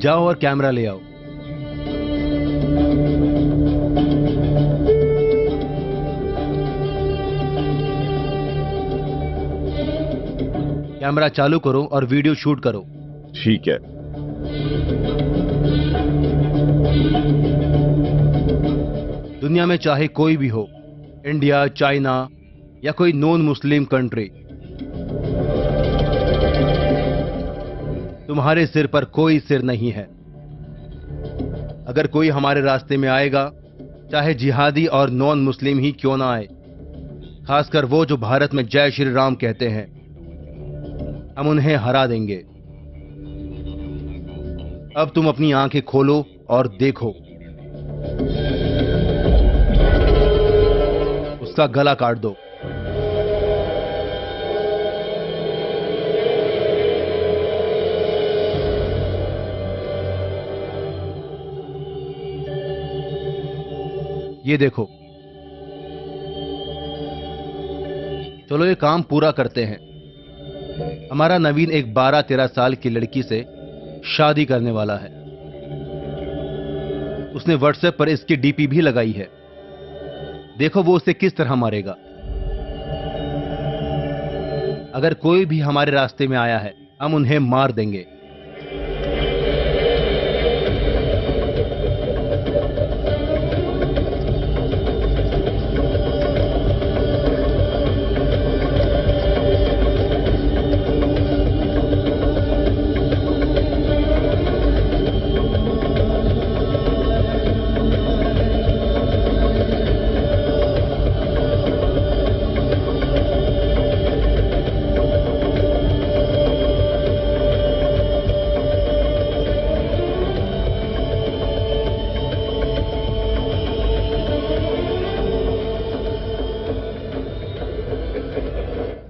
जाओ और कैमरा ले आओ। कैमरा चालू करो और वीडियो शूट करो। ठीक है। दुनिया में चाहे कोई भी हो, इंडिया, चाइना या कोई नॉन मुस्लिम कंट्री, तुम्हारे सिर पर कोई सिर नहीं है। अगर कोई हमारे रास्ते में आएगा, चाहे जिहादी और नॉन मुस्लिम ही क्यों ना आए, खासकर वो जो भारत में जय श्री राम कहते हैं, हम उन्हें हरा देंगे। अब तुम अपनी आंखें खोलो और देखो। उसका गला काट दो। ये देखो। चलो ये काम पूरा करते हैं। हमारा नवीन एक 12-13 साल की लड़की से शादी करने वाला है। उसने व्हाट्सएप पर इसकी डीपी भी लगाई है। देखो वो उसे किस तरह मारेगा। अगर कोई भी हमारे रास्ते में आया है, हम उन्हें मार देंगे।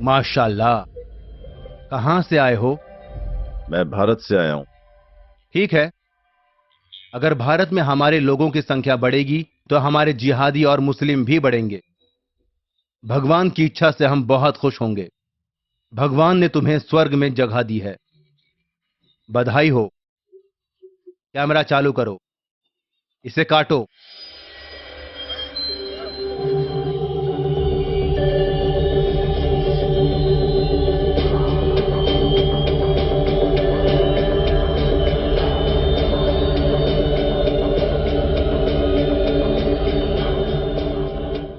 माशाल्लाह। कहां से आए हो? मैं भारत से आया हूं। ठीक है। अगर भारत में हमारे लोगों की संख्या बढ़ेगी तो हमारे जिहादी और मुस्लिम भी बढ़ेंगे। भगवान की इच्छा से हम बहुत खुश होंगे। भगवान ने तुम्हें स्वर्ग में जगह दी है। बधाई हो। कैमरा चालू करो। इसे काटो।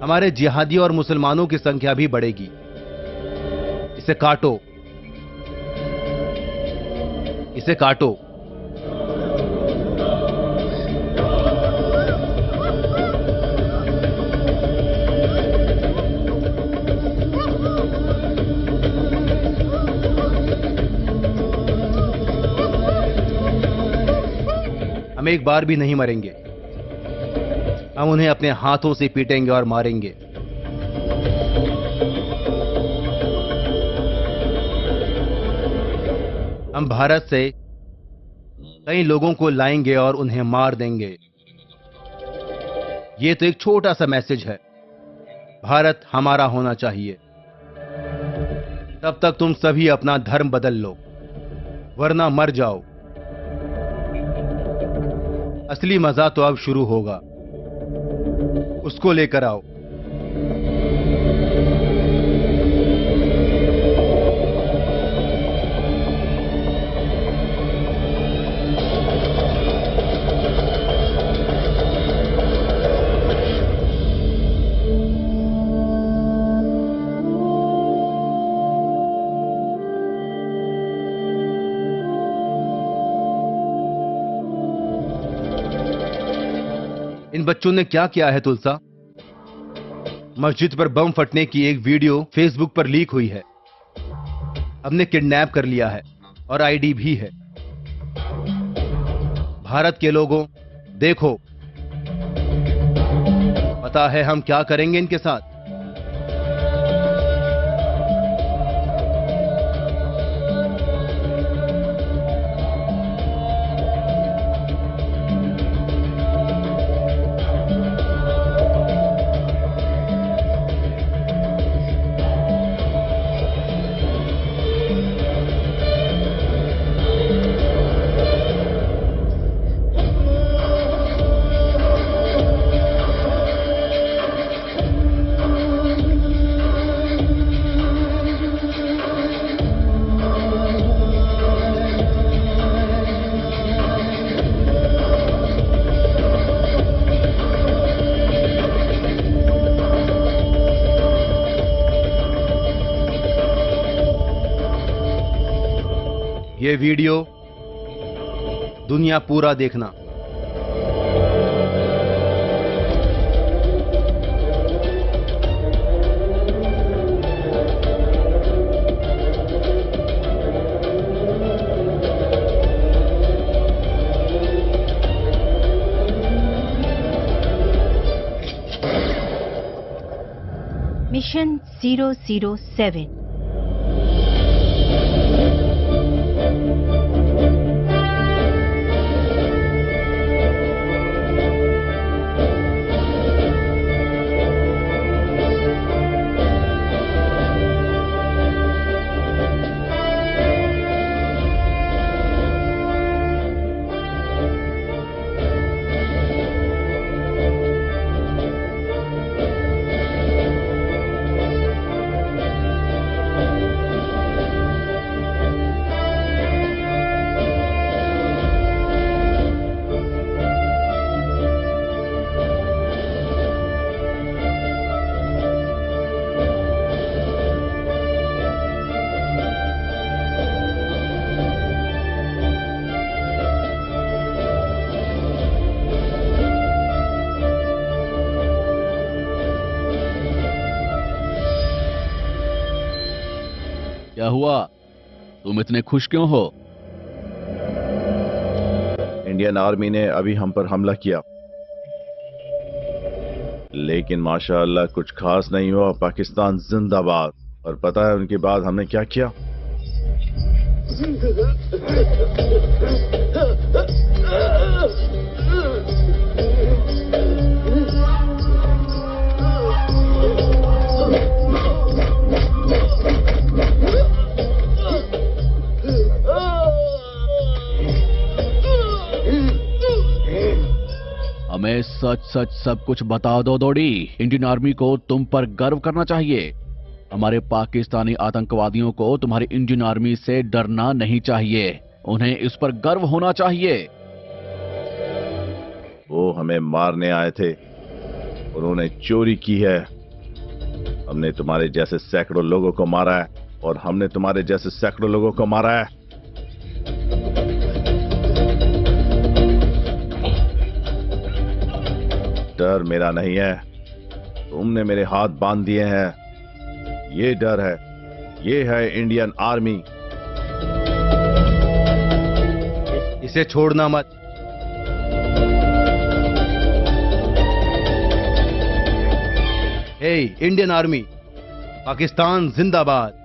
हमारे जिहादी और मुसलमानों की संख्या भी बढ़ेगी। इसे काटो। इसे काटो। हम एक बार भी नहीं मरेंगे। हम उन्हें अपने हाथों से पीटेंगे और मारेंगे। हम भारत से कई लोगों को लाएंगे और उन्हें मार देंगे। यह तो एक छोटा सा मैसेज है। भारत हमारा होना चाहिए। तब तक तुम सभी अपना धर्म बदल लो, वरना मर जाओ। असली मजा तो अब शुरू होगा। उसको लेकर आओ। इन बच्चों ने क्या किया है तुलसा? मस्जिद पर बम फटने की एक वीडियो फेसबुक पर लीक हुई है। हमने किडनैप कर लिया है और आईडी भी है। भारत के लोगों, देखो, पता है हम क्या करेंगे इनके साथ। ये वीडियो दुनिया पूरा देखना। Mission 007. क्या हुआ? तुम इतने खुश क्यों हो? इंडियन आर्मी ने अभी हम पर हमला किया, लेकिन माशाअल्लाह कुछ खास नहीं हुआ। पाकिस्तान जिंदाबाद। और पता है उनके बाद हमने क्या किया? हमें सच सच सब कुछ बता दो दोडी। इंडियन आर्मी को तुम पर गर्व करना चाहिए। हमारे पाकिस्तानी आतंकवादियों को तुम्हारी इंडियन आर्मी से डरना नहीं चाहिए, उन्हें इस पर गर्व होना चाहिए। वो हमें मारने आए थे, उन्होंने चोरी की है। हमने तुम्हारे जैसे सैकड़ों लोगों को मारा है, और हमने तुम्हारे जैसे सैकड़ों लोगों को मारा है। डर मेरा नहीं है, तुमने मेरे हाथ बांध दिए हैं। ये डर है, ये है इंडियन आर्मी। इसे छोड़ना मत। हे इंडियन आर्मी, पाकिस्तान जिंदाबाद।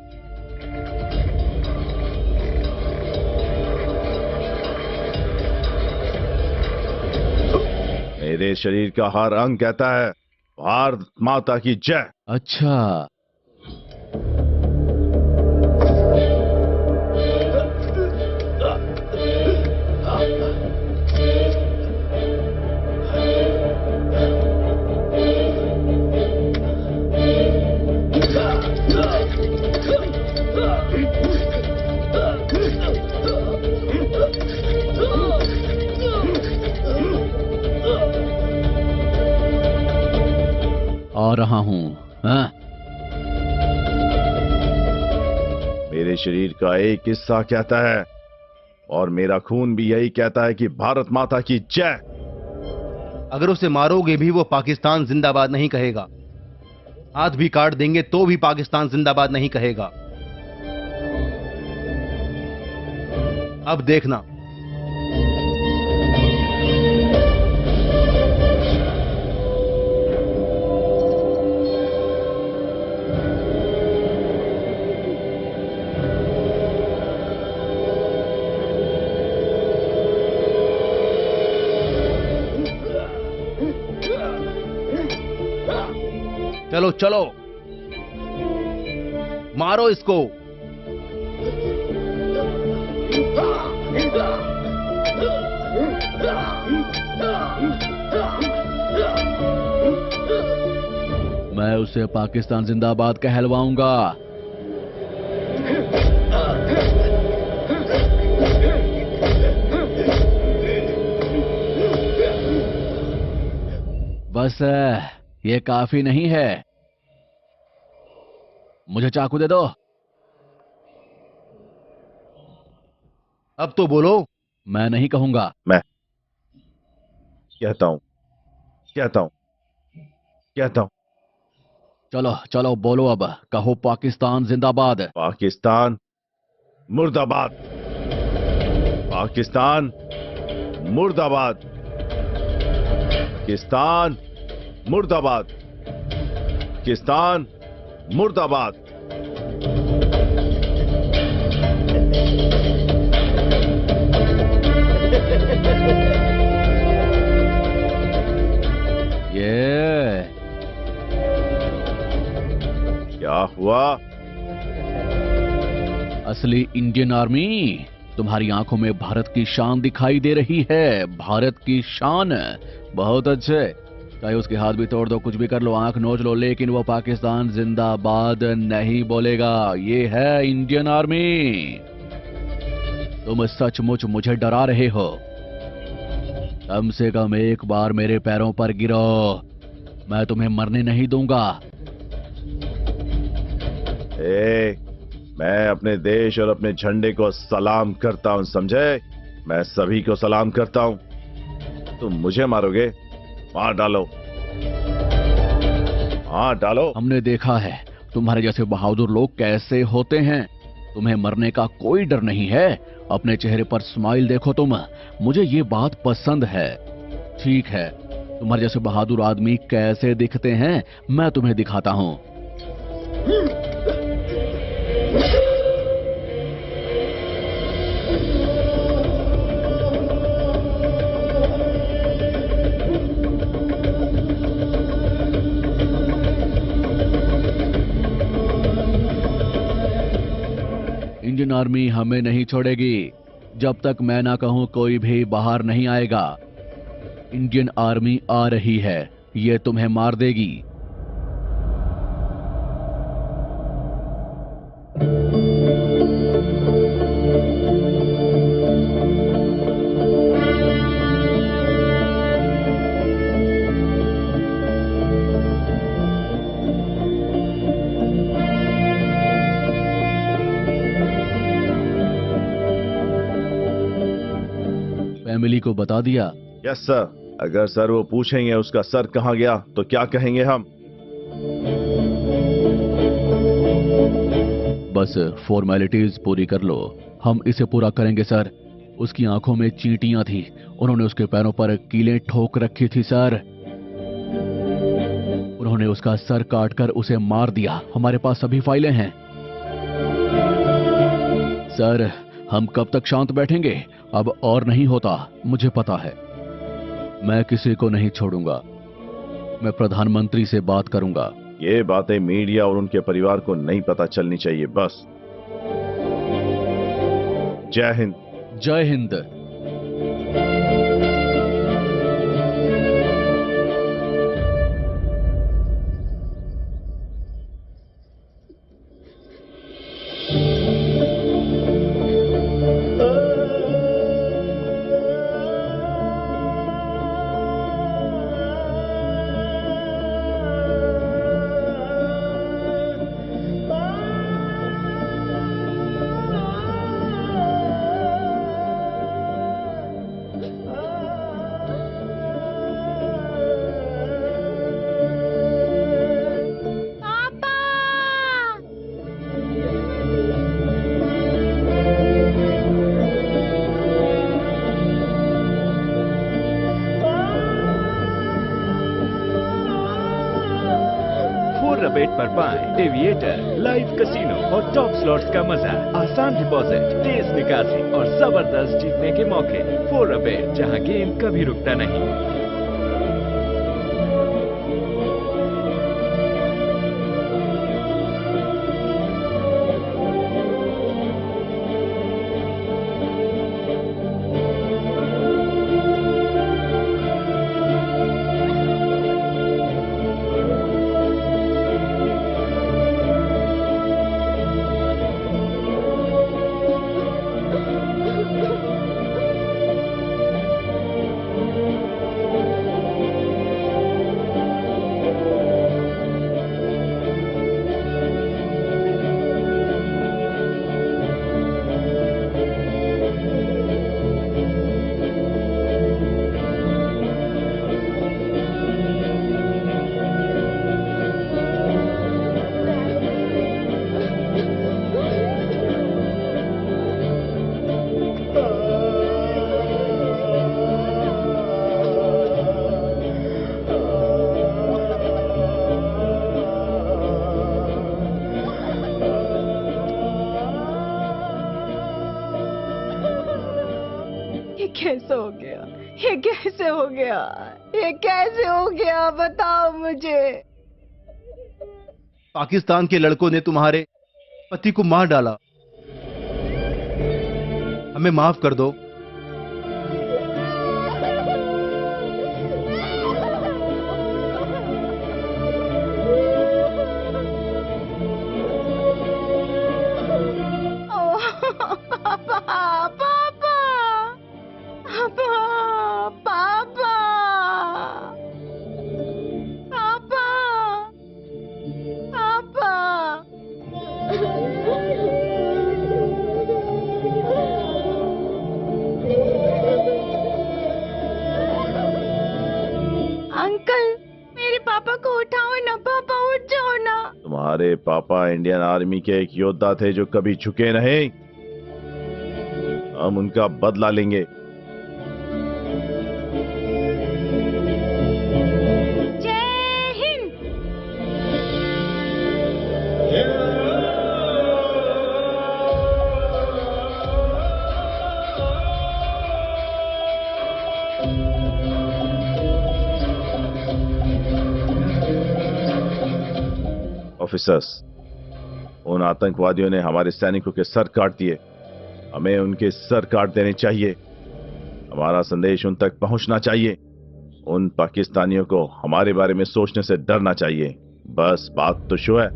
मेरे शरीर का हर अंग कहता है भारत माता की जय। अच्छा, आ रहा हूं। हाँ? मेरे शरीर का एक हिस्सा कहता है, और मेरा खून भी यही कहता है कि भारत माता की जय। अगर उसे मारोगे भी वो पाकिस्तान जिंदाबाद नहीं कहेगा। हाथ भी काट देंगे तो भी पाकिस्तान जिंदाबाद नहीं कहेगा। अब देखना। चलो चलो, मारो इसको। मैं उसे पाकिस्तान जिंदाबाद कहलवाऊंगा। बस ये काफी नहीं है, मुझे चाकू दे दो। अब तो बोलो। मैं नहीं कहूंगा। मैं कहता हूं, कहता हूं, कहता हूं। चलो चलो बोलो, अब कहो पाकिस्तान जिंदाबाद। पाकिस्तान मुर्दाबाद। पाकिस्तान मुर्दाबाद। पाकिस्तान मुर्दाबाद। पाकिस्तान मुर्दाबाद। ये क्या हुआ? असली इंडियन आर्मी। तुम्हारी आंखों में भारत की शान दिखाई दे रही है। भारत की शान। बहुत अच्छे। चाहे उसके हाथ भी तोड़ दो, कुछ भी कर लो, आंख नोच लो, लेकिन वो पाकिस्तान जिंदाबाद नहीं बोलेगा। ये है इंडियन आर्मी। तुम सचमुच मुझे डरा रहे हो। कम से कम एक बार मेरे पैरों पर गिरो, मैं तुम्हें मरने नहीं दूंगा। मैं अपने देश और अपने झंडे को सलाम करता हूं, समझे? मैं सभी को सलाम करता हूं। तुम मुझे मारोगे? मार डालो, मार डालो। हमने देखा है तुम्हारे जैसे बहादुर लोग कैसे होते हैं। तुम्हें मरने का कोई डर नहीं है। अपने चेहरे पर स्माइल देखो तुम। मुझे ये बात पसंद है। ठीक है, तुम्हारे जैसे बहादुर आदमी कैसे दिखते हैं मैं तुम्हें दिखाता हूं। इंडियन आर्मी हमें नहीं छोड़ेगी। जब तक मैं ना कहूं कोई भी बाहर नहीं आएगा। इंडियन आर्मी आ रही है, ये तुम्हें मार देगी। फैमिली को बता दिया? Yes sir. अगर सर वो पूछेंगे उसका सर कहां गया तो क्या कहेंगे हम? बस फॉर्मेलिटीज पूरी कर लो, हम इसे पूरा करेंगे सर। उसकी आंखों में चींटियां थी, उन्होंने उसके पैरों पर कीलें ठोक रखी थी सर। उन्होंने उसका सर काटकर उसे मार दिया। हमारे पास सभी फाइलें हैं सर। हम कब तक शांत बैठेंगे? अब और नहीं होता, मुझे पता है। मैं किसी को नहीं छोड़ूंगा। मैं प्रधानमंत्री से बात करूंगा। ये बातें मीडिया और उनके परिवार को नहीं पता चलनी चाहिए, बस। जय हिंद। जय हिंद। बेट पर पाएं एविएटर, लाइव कैसीनो और टॉप स्लॉट्स का मजा, आसान डिपॉजिट, तेज निकासी और जबरदस्त जीतने के मौके। फोर बेट, जहां गेम कभी रुकता नहीं। कैसे हो गया? ये कैसे हो गया? ये कैसे हो गया? बताओ मुझे। पाकिस्तान के लड़कों ने तुम्हारे पति को मार डाला। हमें माफ कर दो। पापा, पापा, पापा, पापा, पापा, पापा। अंकल, मेरे पापा को उठाओ ना। पापा उठ जाओ ना। तुम्हारे पापा इंडियन आर्मी के एक योद्धा थे जो कभी झुके नहीं। हम उनका बदला लेंगे। जय हिंद। ऑफिसर्स, उन आतंकवादियों ने हमारे सैनिकों के सर काट दिए। हमें उनके सर काट देने चाहिए। हमारा संदेश उन तक पहुंचना चाहिए। उन पाकिस्तानियों को हमारे बारे में सोचने से डरना चाहिए। बस बात तो शो है।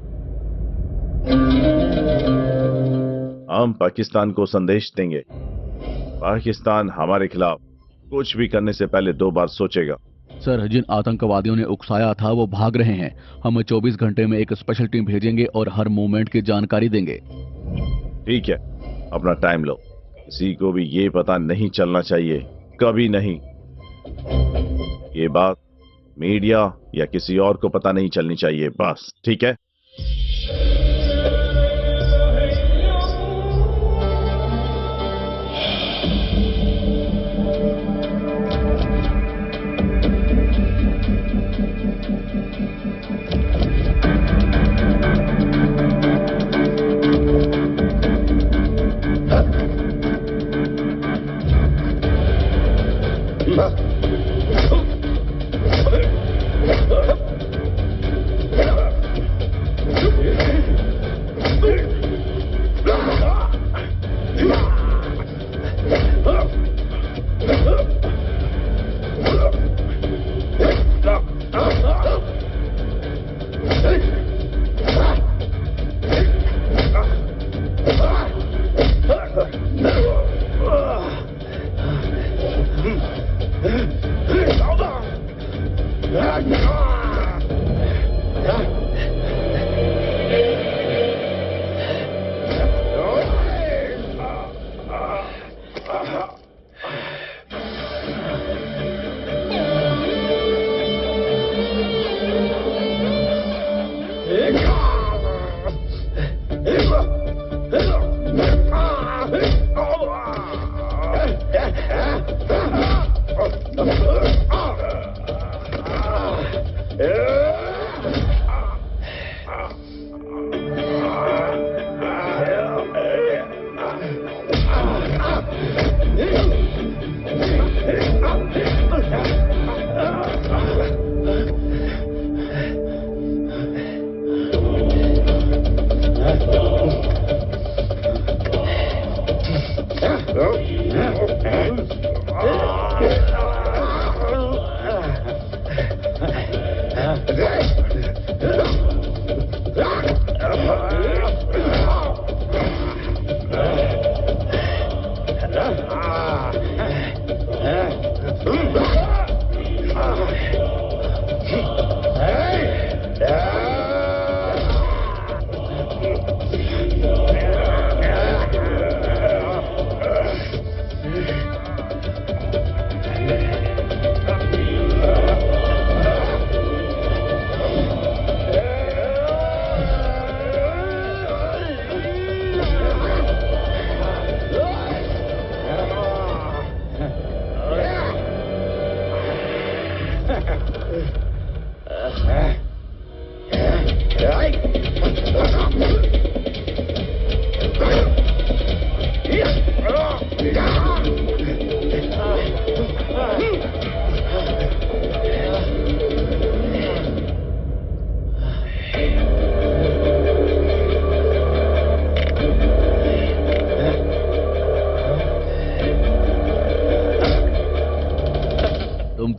हम पाकिस्तान को संदेश देंगे। पाकिस्तान हमारे खिलाफ कुछ भी करने से पहले 2 बार सोचेगा। सर, जिन आतंकवादियों ने उकसाया था वो भाग रहे हैं। हम 24 घंटे में एक स्पेशल टीम भेजेंगे और हर मूवमेंट की जानकारी देंगे। ठीक है, अपना टाइम लो। किसी को भी ये पता नहीं चलना चाहिए, कभी नहीं। ये बात मीडिया या किसी और को पता नहीं चलनी चाहिए, बस। ठीक है?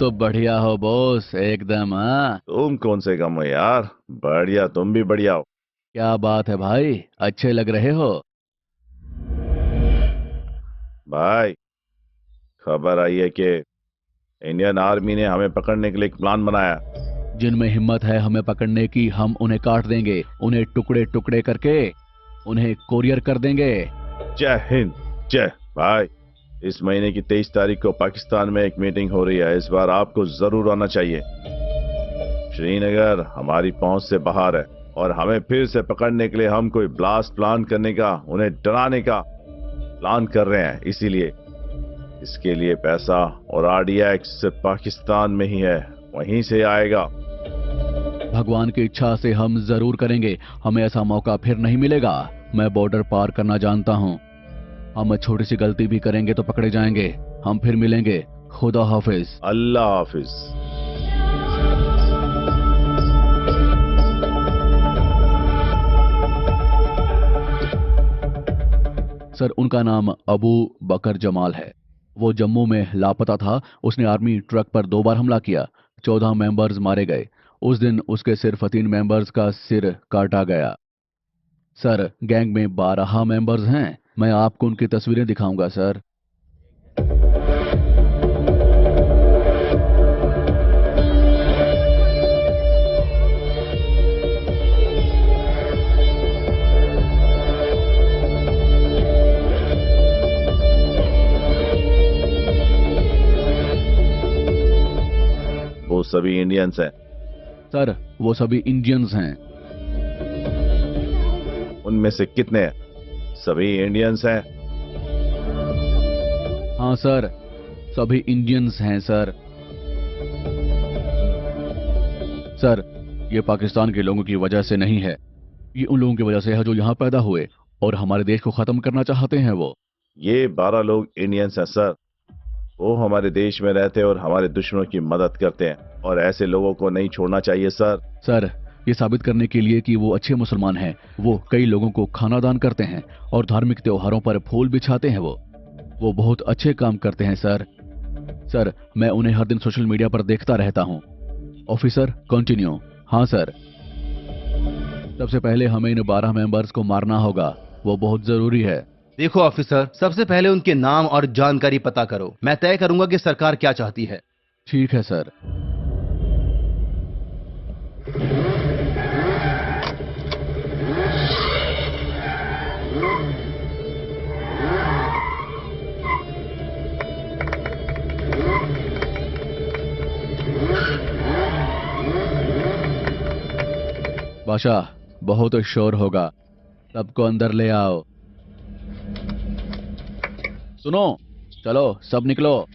तो बढ़िया हो बॉस, एकदम। हाँ, तुम कौन से कम हो यार, बढ़िया, तुम भी बढ़िया हो। क्या बात है भाई, अच्छे लग रहे हो। भाई, खबर आई है कि इंडियन आर्मी ने हमें पकड़ने के लिए एक प्लान बनाया। जिनमें हिम्मत है हमें पकड़ने की, हम उन्हें काट देंगे, उन्हें टुकड़े टुकड़े करके उन्हें कोरियर कर देंगे। जय हिंद। जय। भाई, इस महीने की 23 तारीख को पाकिस्तान में एक मीटिंग हो रही है, इस बार आपको जरूर आना चाहिए। श्रीनगर हमारी पहुंच से बाहर है और हमें फिर से पकड़ने के लिए हम कोई ब्लास्ट प्लान करने का, उन्हें डराने का प्लान कर रहे हैं। इसीलिए इसके लिए पैसा और RDX सिर्फ पाकिस्तान में ही है, वहीं से आएगा। भगवान की इच्छा से हम जरूर करेंगे, हमें ऐसा मौका फिर नहीं मिलेगा। मैं बॉर्डर पार करना जानता हूँ। हम छोटी सी गलती भी करेंगे तो पकड़े जाएंगे। हम फिर मिलेंगे। खुदा हाफिज। अल्लाह हाफिज। सर, उनका नाम अबू बकर जमाल है। वो जम्मू में लापता था। उसने आर्मी ट्रक पर 2 बार हमला किया। 14 मेंबर्स मारे गए। उस दिन उसके सिर्फ 3 मेंबर्स का सिर काटा गया। सर, गैंग में 12 मेंबर्स हैं। मैं आपको उनकी तस्वीरें दिखाऊंगा सर। वो सभी इंडियंस हैं। सर, वो सभी इंडियंस हैं। उनमें से कितने हैं? सभी इंडियंस हैं। हाँ सर, सभी इंडियंस हैं सर। सर, ये पाकिस्तान के लोगों की वजह से नहीं है। ये उन लोगों की वजह से है जो यहाँ पैदा हुए और हमारे देश को खत्म करना चाहते हैं वो। ये 12 लोग इंडियंस हैं सर। वो हमारे देश में रहते हैं और हमारे दुश्मनों की मदद करते हैं, और ऐसे लोगों को नहीं छोड़ना चाहिए सर। सर, ये साबित करने के लिए कि वो अच्छे मुसलमान हैं, वो कई लोगों को खाना दान करते हैं और धार्मिक त्योहारों पर फूल बिछाते हैं। वो बहुत अच्छे काम करते हैं सर। सर, मैं उन्हें हर दिन सोशल मीडिया पर देखता रहता हूँ। Officer, continue. हाँ सर। सबसे पहले हमें इन 12 मेंबर्स को मारना होगा, वो बहुत जरूरी है। देखो ऑफिसर, सबसे पहले उनके नाम और जानकारी पता करो। मैं तय करूंगा कि सरकार क्या चाहती है। ठीक है सर। बादशाह, बहुत शोर होगा, सबको अंदर ले आओ। सुनो, चलो सब निकलो।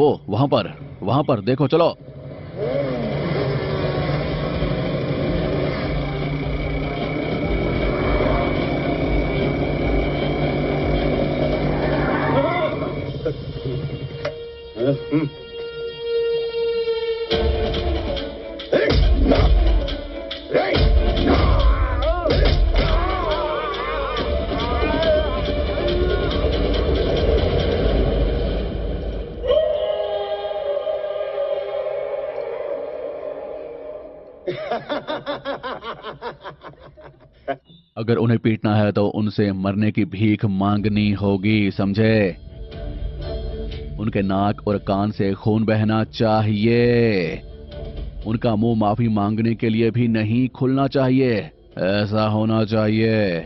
वो वहां पर देखो, चलो। अगर उन्हें पीटना है तो उनसे मरने की भीख मांगनी होगी, समझे? उनके नाक और कान से खून बहना चाहिए। उनका मुंह माफी मांगने के लिए भी नहीं खुलना चाहिए। ऐसा होना चाहिए।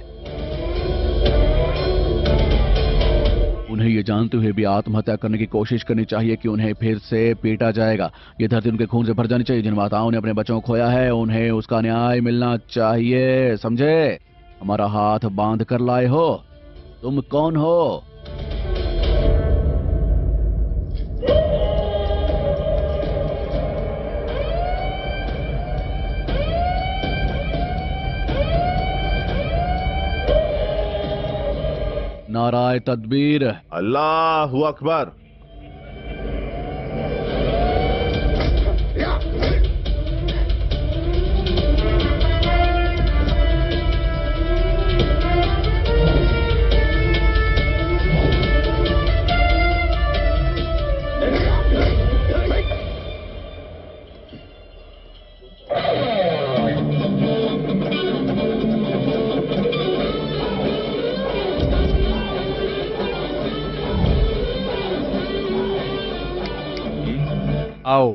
उन्हें ये जानते हुए भी आत्महत्या करने की कोशिश करनी चाहिए कि उन्हें फिर से पीटा जाएगा। ये धरती उनके खून से भर जानी चाहिए। जिन माताओं ने अपने बच्चों को खोया है, उन्हें उसका न्याय मिलना चाहिए, समझे? हमारा हाथ बांध कर लाए हो। तुम कौन हो? नाराए तदबीर। अल्लाहू अकबर। आओ।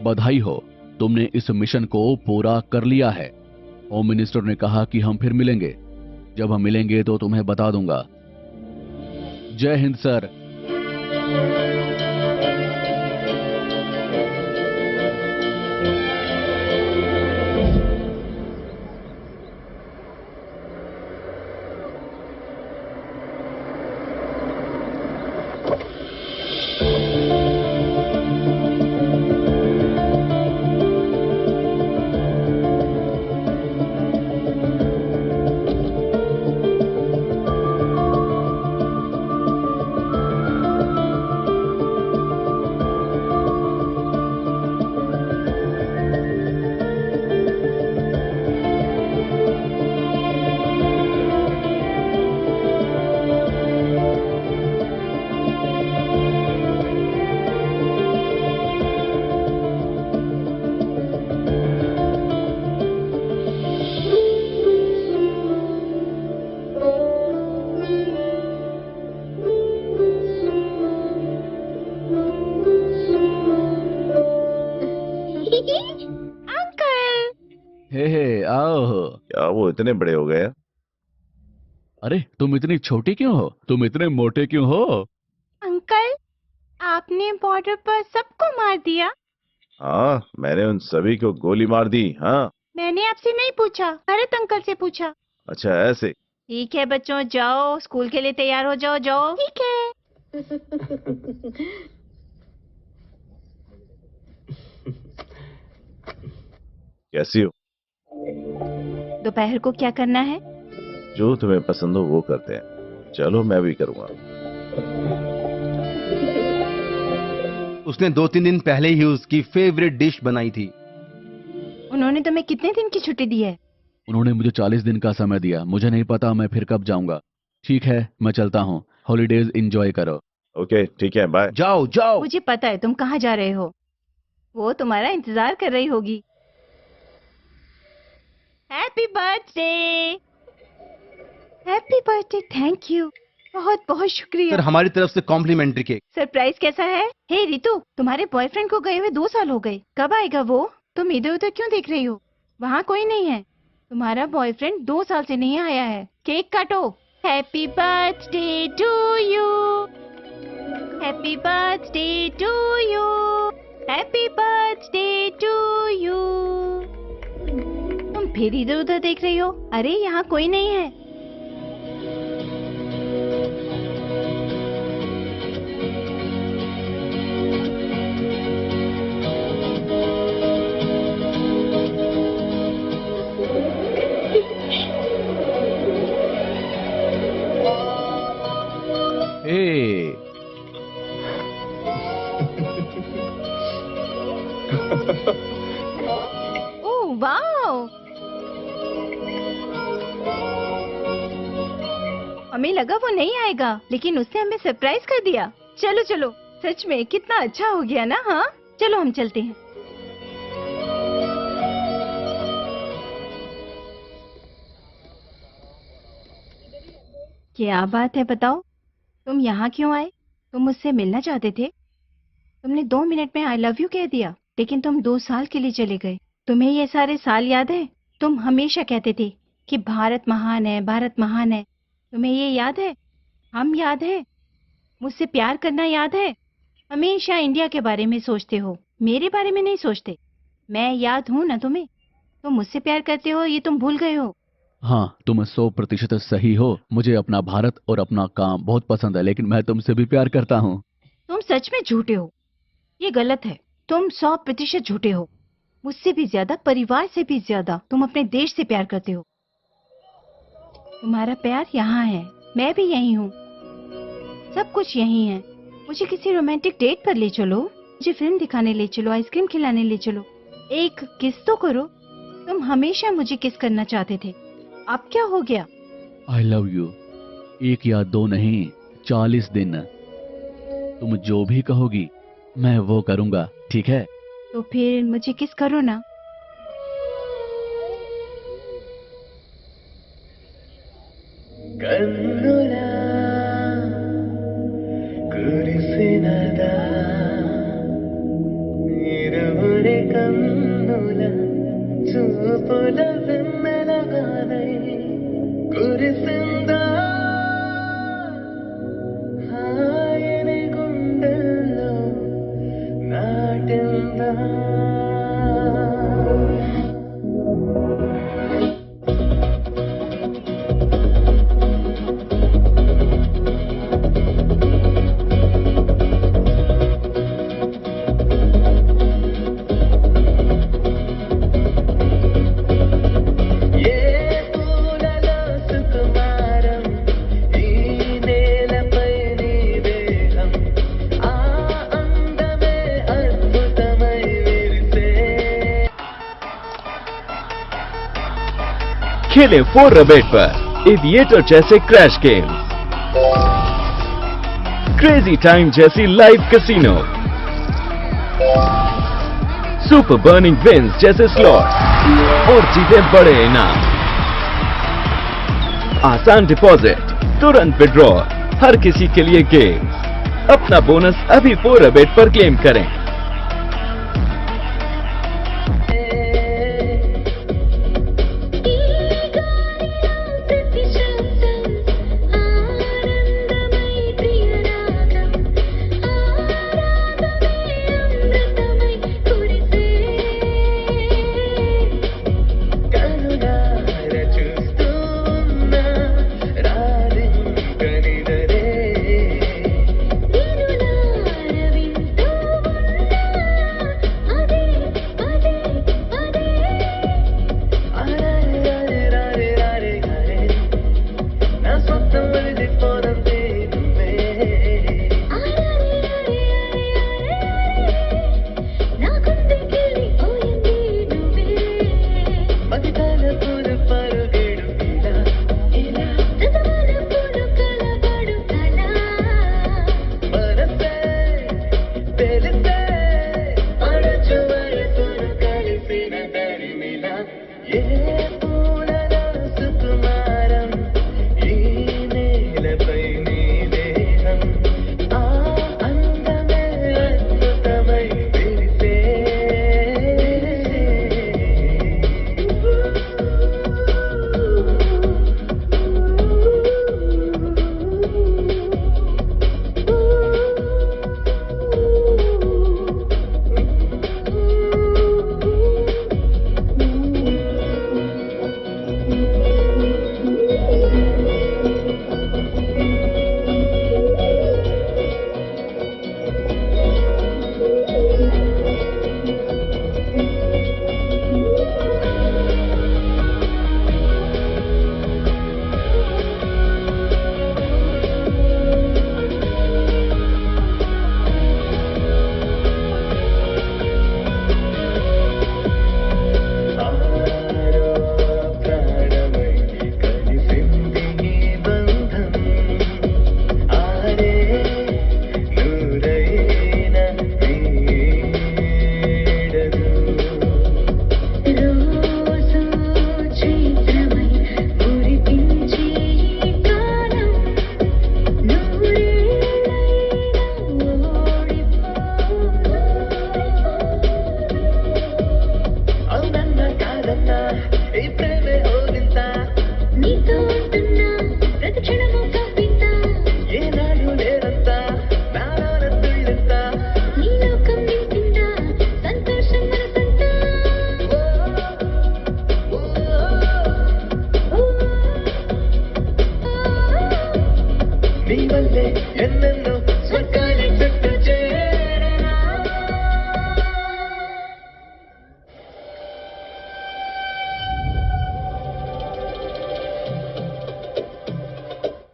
बधाई हो, तुमने इस मिशन को पूरा कर लिया है। होम मिनिस्टर ने कहा कि हम फिर मिलेंगे। जब हम मिलेंगे तो तुम्हें बता दूंगा। जय हिंद सर। हे आओ। क्या वो इतने बड़े हो गए? अरे तुम इतनी छोटी क्यों हो? तुम इतने मोटे क्यों हो? अंकल, आपने बॉर्डर पर सबको मार दिया। हाँ, मैंने उन सभी को गोली मार दी। हाँ। मैंने आपसे नहीं पूछा, भरत अंकल से पूछा। अच्छा, ऐसे? ठीक है बच्चों, जाओ स्कूल के लिए तैयार हो जाओ। जाओ। ठीक है। कैसी हो? दोपहर को क्या करना है? जो तुम्हें पसंद हो वो करते हैं। चलो, मैं भी करूंगा। उसने 2-3 दिन पहले ही उसकी फेवरेट डिश बनाई थी। उन्होंने तुम्हें कितने दिन की छुट्टी दी है? उन्होंने मुझे 40 दिन का समय दिया। मुझे नहीं पता मैं फिर कब जाऊंगा। ठीक है, मैं चलता हूँ। हॉलीडेज एंजॉय करो। ओके, ठीक है, बाय। जाओ जाओ। मुझे पता है तुम कहाँ जा रहे हो। वो तुम्हारा इंतजार कर रही होगी। Happy birthday. Happy birthday. Thank you, बहुत बहुत शुक्रिया। सर, हमारी तरफ से कॉम्प्लीमेंट्री केक। सरप्राइज कैसा है? हे रितु, तुम्हारे बॉयफ्रेंड को गए हुए 2 साल हो गए। कब आएगा वो? तुम इधर उधर क्यों देख रही हो? वहाँ कोई नहीं है। तुम्हारा बॉयफ्रेंड 2 साल से नहीं आया है। केक काटो। Happy birthday to you. Happy birthday to you. Happy birthday to you. तुम फिर इधर उधर देख रही हो? अरे यहाँ कोई नहीं है। ए, ओह वाओ, हमें लगा वो नहीं आएगा, लेकिन उसने हमें सरप्राइज कर दिया। चलो चलो, सच में कितना अच्छा हो गया ना। हाँ चलो हम चलते हैं। क्या बात है, बताओ तुम यहाँ क्यों आए? तुम मुझसे मिलना चाहते थे। तुमने 2 मिनट में आई लव यू कह दिया, लेकिन तुम 2 साल के लिए चले गए। तुम्हें ये सारे साल याद है? तुम हमेशा कहते थे कि भारत महान है, भारत महान है। तुम्हें ये याद है? हम याद है? मुझसे प्यार करना याद है? हमेशा इंडिया के बारे में सोचते हो, मेरे बारे में नहीं सोचते। मैं याद हूँ ना तुम्हें? तुम मुझसे प्यार करते हो, ये तुम भूल गए हो। हाँ, तुम 100% सही हो। मुझे अपना भारत और अपना काम बहुत पसंद है, लेकिन मैं तुमसे भी प्यार करता हूँ। तुम सच में झूठे हो, ये गलत है। तुम 100% झूठे हो। मुझसे भी ज्यादा, परिवार से भी ज्यादा तुम अपने देश से प्यार करते हो। तुम्हारा प्यार यहाँ है, मैं भी यही हूँ, सब कुछ यही है। मुझे किसी रोमांटिक डेट पर ले चलो, मुझे फिल्म दिखाने ले चलो, आइसक्रीम खिलाने ले चलो। एक किस तो करो। तुम हमेशा मुझे किस करना चाहते थे, अब क्या हो गया? आई लव यू 1 या 2 नहीं, 40 दिन। तुम जो भी कहोगी मैं वो करूंगा, ठीक है? तो फिर मुझे किस करो ना। కన్నులా కురిసినదా ఇరువురి కన్నుల చూపుల వెన్నెలగానై కురిసిందా హాయని గుండెల్లో నాటిందా खेले 4 रबेट पर एविएटर जैसे क्रैश गेम, क्रेजी टाइम जैसी live casino, super burning wins जैसे स्लॉट्स और जीते बड़े इनाम। आसान डिपॉजिट, तुरंत विड्रॉल, हर किसी के लिए गेम। अपना बोनस अभी 4 रबेट पर क्लेम करें। ఏ పూలలో సుకుమారం ఈ నేలపై నీ దేహం ఆ అందమే అద్భుతమై విరిసే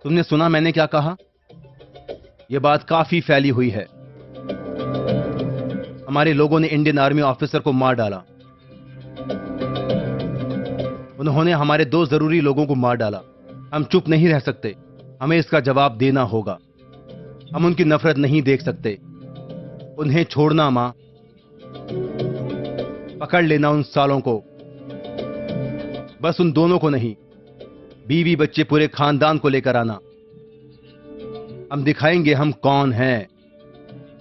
तुमने सुना मैंने क्या कहा? यह बात काफी फैली हुई है। हमारे लोगों ने इंडियन आर्मी ऑफिसर को मार डाला। उन्होंने हमारे 2 जरूरी लोगों को मार डाला। हम चुप नहीं रह सकते, हमें इसका जवाब देना होगा। हम उनकी नफरत नहीं देख सकते। उन्हें छोड़ना मां, पकड़ लेना उन सालों को, बस उन दोनों को नहीं, बीवी बच्चे पूरे खानदान को लेकर आना। हम दिखाएंगे हम कौन हैं।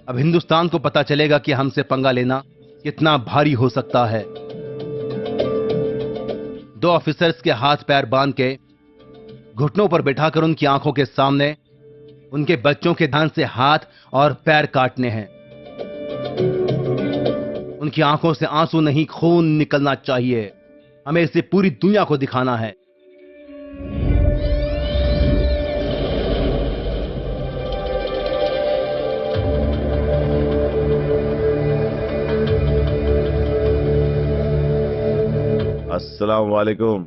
अब हिंदुस्तान को पता चलेगा कि हमसे पंगा लेना कितना भारी हो सकता है। 2 ऑफिसर्स के हाथ पैर बांध के घुटनों पर बैठाकर उनकी आंखों के सामने उनके बच्चों के ध्यान से हाथ और पैर काटने हैं। उनकी आंखों से आंसू नहीं, खून निकलना चाहिए। हमें इसे पूरी दुनिया को दिखाना है। अस्सलाम वालेकुम।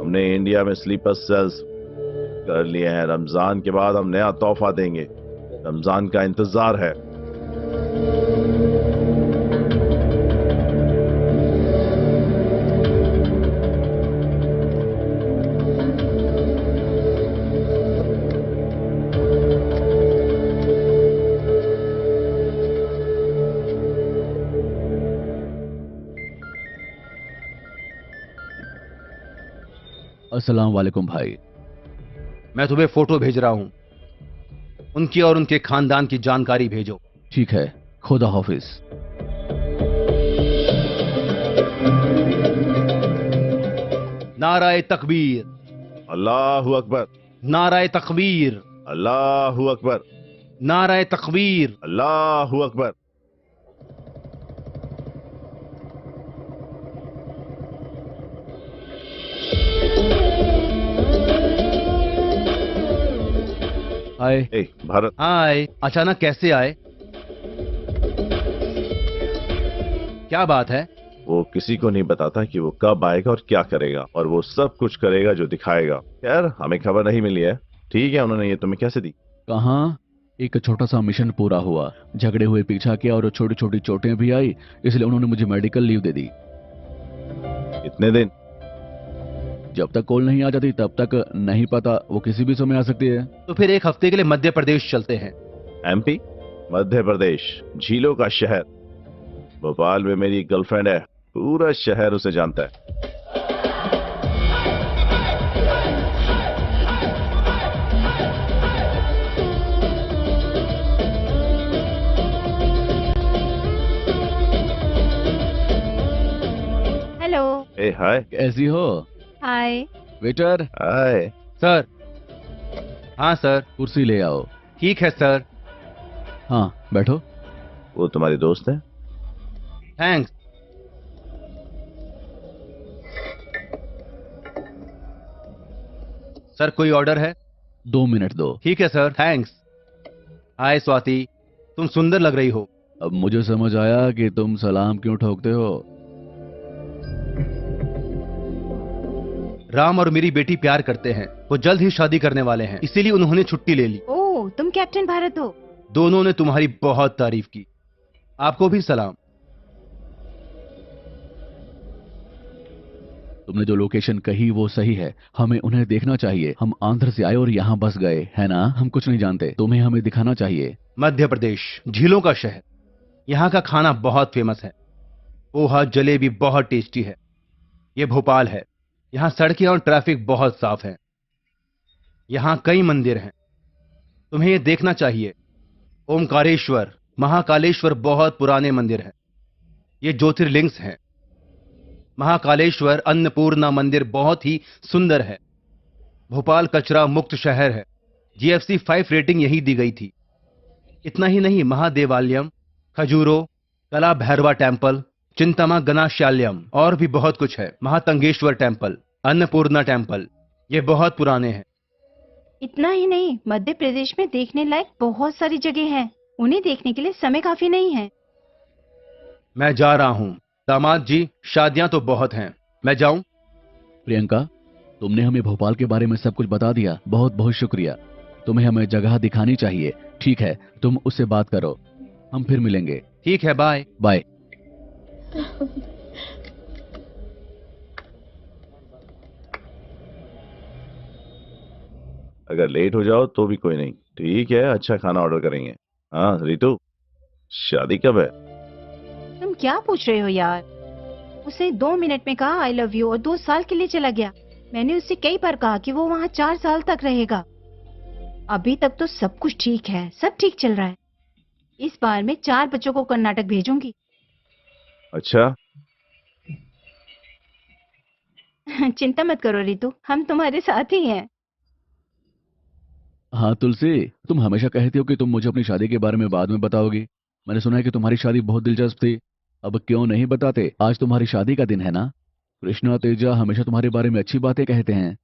हमने इंडिया में स्लीपर सेल्स कर लिए हैं। रमजान के बाद हम नया तोहफा देंगे। रमजान का इंतजार है। अस्सलाम वालेकुम भाई। मैं तुम्हें फोटो भेज रहा हूं। उनकी और उनके खानदान की जानकारी भेजो। ठीक है, खुदा हाफिज। नाराए तकबीर, अल्लाहु अकबर, नाराए तकबीर, अल्लाहु अकबर, नाराए तकबीर। अल्लाहु अकबर। हाय। ए भारत, हाय, अचानक कैसे आए? क्या बात है? वो किसी को नहीं बताता कि वो कब आएगा और क्या करेगा, और वो सब कुछ करेगा जो दिखाएगा। यार हमें खबर नहीं मिली है। ठीक है, उन्होंने ये तुम्हें कैसे दी? कहाँ? एक छोटा सा मिशन पूरा हुआ, झगड़े हुए पीछा किया और छोटी छोटी चोटें भी आई, इसलिए उन्होंने मुझे मेडिकल लीव दे दी। इतने दिन? जब तक कॉल नहीं आ जाती तब तक नहीं पता, वो किसी भी समय आ सकती है। तो फिर 1 हफ्ते के लिए मध्य प्रदेश चलते हैं। एमपी? मध्य प्रदेश झीलों का शहर, भोपाल में मेरी एक गर्लफ्रेंड है, पूरा शहर उसे जानता है। हेलो। ए हाय। कैसी हो? हाय। वेटर, हाय। सर। हाँ सर। कुर्सी ले आओ। ठीक है सर। हाँ, बैठो। वो तुम्हारी दोस्त है? थैंक्स। सर कोई ऑर्डर है? 2 मिनट दो। ठीक है सर, थैंक्स। हाय स्वाति, तुम सुंदर लग रही हो। अब मुझे समझ आया कि तुम सलाम क्यों ठोकते हो। राम और मेरी बेटी प्यार करते हैं, वो जल्द ही शादी करने वाले हैं, इसीलिए उन्होंने छुट्टी ले ली। ओह, तुम कैप्टन भारत हो। दोनों ने तुम्हारी बहुत तारीफ की। आपको भी सलाम। तुमने जो लोकेशन कही वो सही है, हमें उन्हें देखना चाहिए। हम आंध्र से आए और यहाँ बस गए, है ना? हम कुछ नहीं जानते, तुम्हें हमें दिखाना चाहिए। मध्य प्रदेश, झीलों का शहर। यहाँ का खाना बहुत फेमस है। पोहा जलेबी बहुत टेस्टी है। ये भोपाल है। यहाँ सड़कें और ट्रैफिक बहुत साफ है। यहाँ कई मंदिर हैं, तुम्हें ये देखना चाहिए। ओमकारेश्वर, महाकालेश्वर बहुत पुराने मंदिर हैं। ये ज्योतिर्लिंग्स हैं। महाकालेश्वर अन्नपूर्णा मंदिर बहुत ही सुंदर है। भोपाल कचरा मुक्त शहर है। जीएफसी 5 रेटिंग यही दी गई थी। इतना ही नहीं, महादेवालयम, खजूरो, कला भैरवा टेम्पल, चिंतमा गणाशाल्यम और भी बहुत कुछ है। महातंगेश्वर टेम्पल, अन्नपूर्णा टेम्पल, ये बहुत पुराने हैं। इतना ही नहीं, मध्य प्रदेश में देखने लायक बहुत सारी जगह हैं। उन्हें देखने के लिए समय काफी नहीं है। मैं जा रहा हूं। दामाद जी, शादियां तो बहुत हैं, मैं जाऊं? प्रियंका, तुमने हमें भोपाल के बारे में सब कुछ बता दिया, बहुत बहुत शुक्रिया। तुम्हें हमें जगह दिखानी चाहिए। ठीक है, तुम उससे बात करो, हम फिर मिलेंगे। ठीक है, बाय। बाय। अगर लेट हो जाओ तो भी कोई नहीं, ठीक है, अच्छा खाना ऑर्डर करेंगे। हाँ रितु, शादी कब है? तुम क्या पूछ रहे हो यार? उसने 2 मिनट में कहा आई लव यू और 2 साल के लिए चला गया। मैंने उससे कई बार कहा कि वो वहाँ 4 साल तक रहेगा। अभी तक तो सब कुछ ठीक है, सब ठीक चल रहा है। इस बार मैं 4 बच्चों को कर्नाटक भेजूंगी। अच्छा। चिंता मत करो रितु, हम तुम्हारे साथ ही हैं। हाँ तुलसी, तुम हमेशा कहती हो कि तुम मुझे अपनी शादी के बारे में बाद में बताओगी। मैंने सुना है कि तुम्हारी शादी बहुत दिलचस्प थी। अब क्यों नहीं बताते? आज तुम्हारी शादी का दिन है ना। कृष्णा तेजा हमेशा तुम्हारे बारे में अच्छी बातें कहते हैं।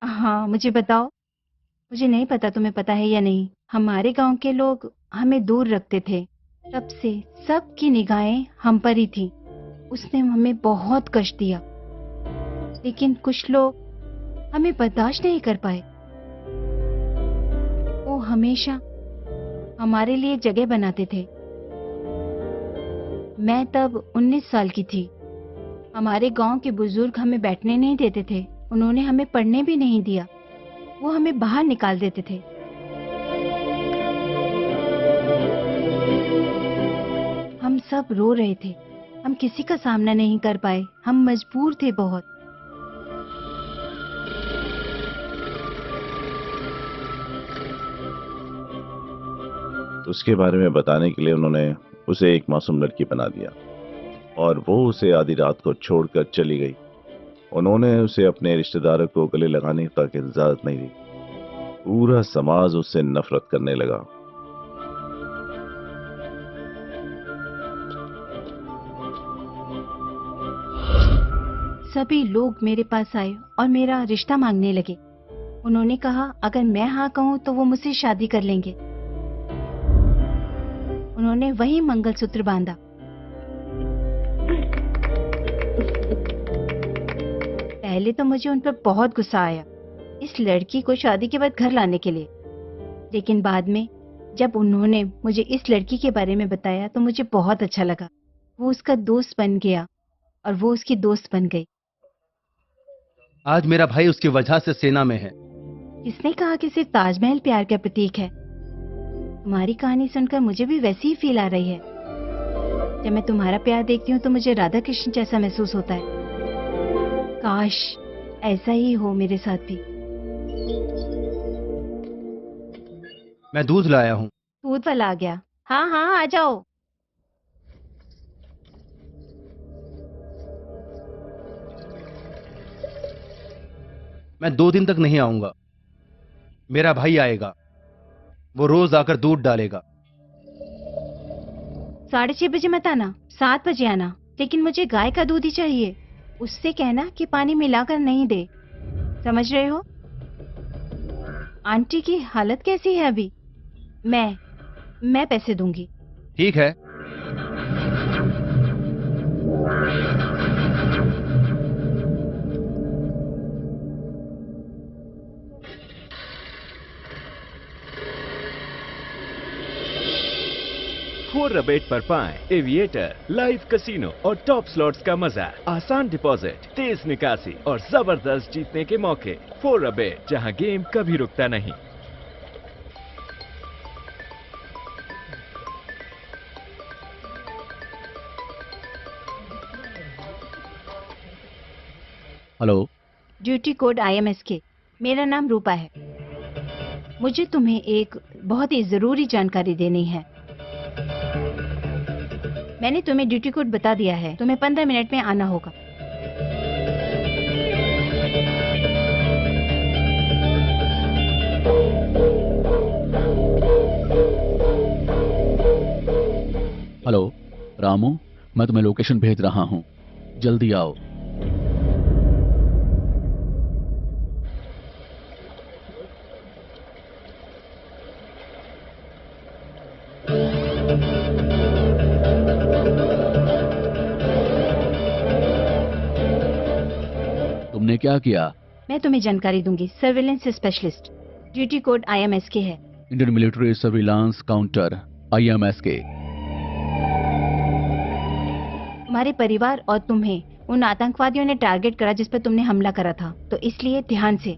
हाँ, मुझे बताओ। मुझे नहीं पता तुम्हें पता है या नहीं, हमारे गांव के लोग हमें दूर रखते थे। तब से सबकी निगाहें हम पर ही थी। उसने हमें बहुत कष्ट दिया, लेकिन कुछ लोग हमें बर्दाश्त नहीं कर पाए। वो हमेशा हमारे लिए जगह बनाते थे। मैं तब 19 साल की थी। हमारे गांव के बुजुर्ग हमें बैठने नहीं देते थे। उन्होंने हमें पढ़ने भी नहीं दिया। वो हमें बाहर निकाल देते थे। हम सब रो रहे थे। हम किसी का सामना नहीं कर पाए। हम मजबूर थे बहुत। उसके बारे में बताने के लिए उन्होंने उसे एक मासूम लड़की बना दिया और वो उसे आधी रात को छोड़कर चली गई। उन्होंने उसे अपने रिश्तेदारों को गले लगाने तक इजाजत नहीं दी। पूरा समाज उससे नफरत करने लगा। सभी लोग मेरे पास आए और मेरा रिश्ता मांगने लगे। उन्होंने कहा अगर मैं हाँ कहूँ तो वो मुझसे शादी कर लेंगे। उन्होंने वही मंगलसूत्र बांधा। पहले तो मुझे उन पर बहुत गुस्सा आया, इस लड़की को शादी के बाद घर लाने के लिए। लेकिन बाद में जब उन्होंने मुझे इस लड़की के बारे में बताया तो मुझे बहुत अच्छा लगा। वो उसका दोस्त बन गया और वो उसकी दोस्त बन गई। आज मेरा भाई उसकी वजह से सेना में है। किसने कहा कि सिर्फ ताजमहल प्यार का प्रतीक है? तुम्हारी कहानी सुनकर मुझे भी वैसी ही फील आ रही है। जब मैं तुम्हारा प्यार देखती हूँ तो मुझे राधा कृष्ण जैसा महसूस होता है। काश ऐसा ही हो मेरे साथ भी। मैं दूध लाया हूँ। दूध वाला आ गया। हाँ हाँ, आ जाओ। मैं 2 दिन तक नहीं आऊंगा। मेरा भाई आएगा, वो रोज आकर दूध डालेगा। 6:30 बजे मत आना, 7 बजे आना। लेकिन मुझे गाय का दूध ही चाहिए। उससे कहना कि पानी मिलाकर नहीं दे। समझ रहे हो? आंटी की हालत कैसी है अभी? मैं पैसे दूंगी। ठीक है। ₹4 पर पाएं एविएटर, लाइव कसिनो और टॉप स्लॉट्स का मजा। आसान डिपॉजिट, तेज निकासी और जबरदस्त जीतने के मौके। ₹4 जहां गेम कभी रुकता नहीं। हेलो। Duty code IMSK। मेरा नाम रूपा है। मुझे तुम्हें एक बहुत ही जरूरी जानकारी देनी है। मैंने तुम्हें ड्यूटी कोड बता दिया है। तुम्हें 15 मिनट में आना होगा। हेलो रामू, मैं तुम्हें लोकेशन भेज रहा हूँ, जल्दी आओ। तुमने क्या किया? मैं तुम्हें जानकारी दूंगी। Surveillance specialist. Duty code IMSK है। Indian military surveillance counter IMSK। तुम्हारे परिवार और तुम्हें उन आतंकवादियों ने टारगेट करा जिस पर तुमने हमला करा था। तो इसलिए ध्यान से,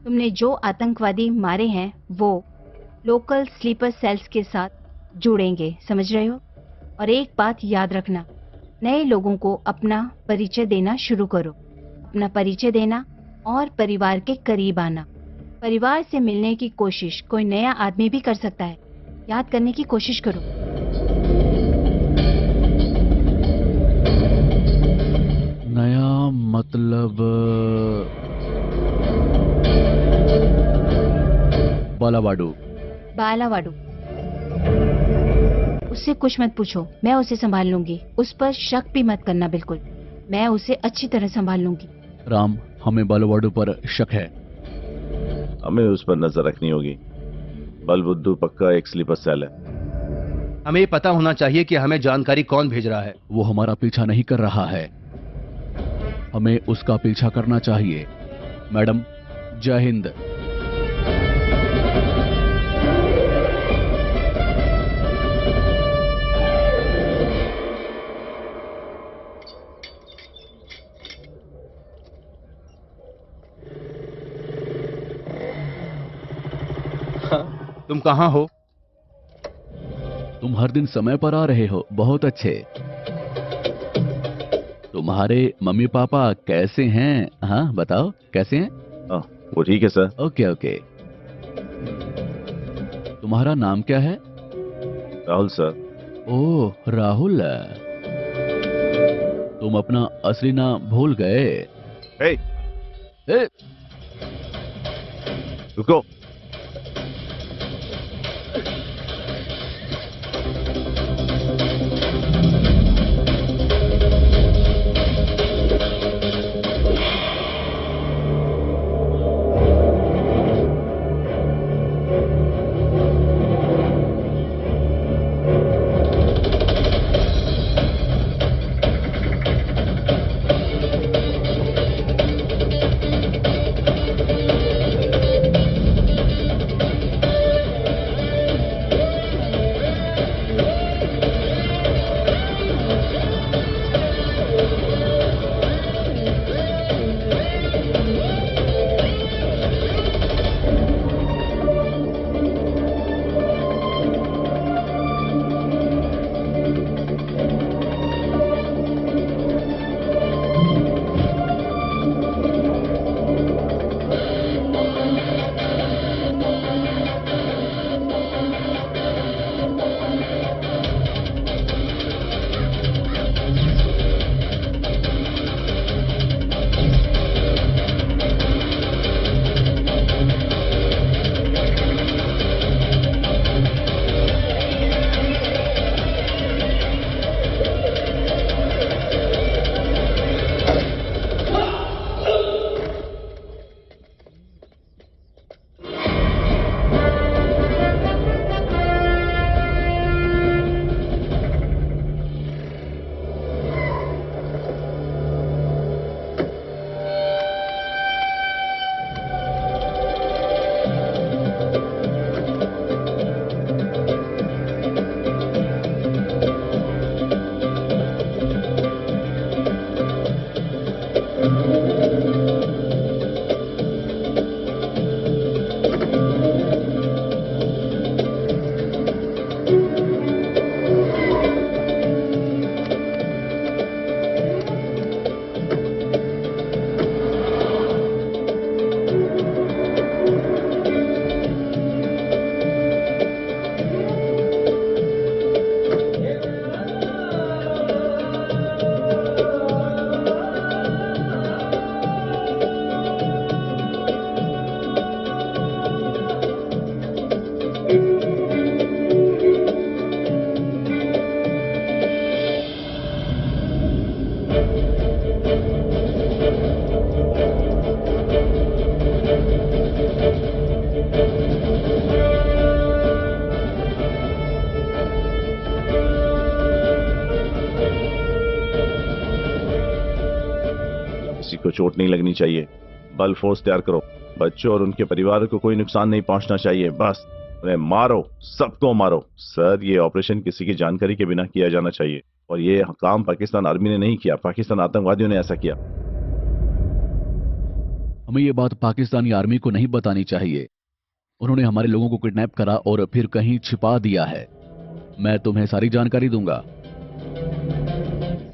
तुमने जो आतंकवादी मारे हैं वो लोकल स्लीपर सेल्स के साथ जुड़ेंगे। समझ रहे हो? और एक बात याद रखना, नए लोगों को अपना परिचय देना शुरू करो। अपना परिचय देना और परिवार के करीब आना। परिवार से मिलने की कोशिश कोई नया आदमी भी कर सकता है। याद करने की कोशिश करो। नया मतलब बालावाडू। बालावाडू। उससे कुछ मत पूछो, मैं उसे संभाल लूंगी। उस पर शक भी मत करना बिल्कुल। मैं उसे अच्छी तरह संभाल लूंगी। राम, हमें बालावाडू पर शक है। हमें उस पर नजर रखनी होगी। बलबुद्धू पक्का एक स्लीपर सेल है। हमें ये पता होना चाहिए कि हमें जानकारी कौन भेज रहा है। वो हमारा पीछा नहीं कर रहा है, हमें उसका पीछा करना चाहिए। मैडम, जय हिंद। तुम कहाँ हो? तुम हर दिन समय पर आ रहे हो, बहुत अच्छे। तुम्हारे मम्मी पापा कैसे हैं? हाँ बताओ, कैसे हैं? वो ठीक है सर। Okay okay. तुम्हारा नाम क्या है? राहुल सर। ओह राहुल, तुम अपना असली नाम भूल गए। हे, ए, रुको। को चोट नहीं लगनी चाहिए। बल फोर्स तैयार करो। बच्चों और उनके परिवार को कोई नुकसान नहीं पहुंचना चाहिए। बस उन्हें मारो, सबको मारो। सर, ये ऑपरेशन किसी की जानकारी के बिना किया जाना चाहिए और ये काम पाकिस्तान आर्मी ने नहीं किया, पाकिस्तान आतंकवादियों ने ऐसा किया। हमें ये बात पाकिस्तानी आर्मी को नहीं बतानी चाहिए। उन्होंने हमारे लोगों को किडनैप करा और फिर कहीं छिपा दिया है। मैं तुम्हें सारी जानकारी दूंगा।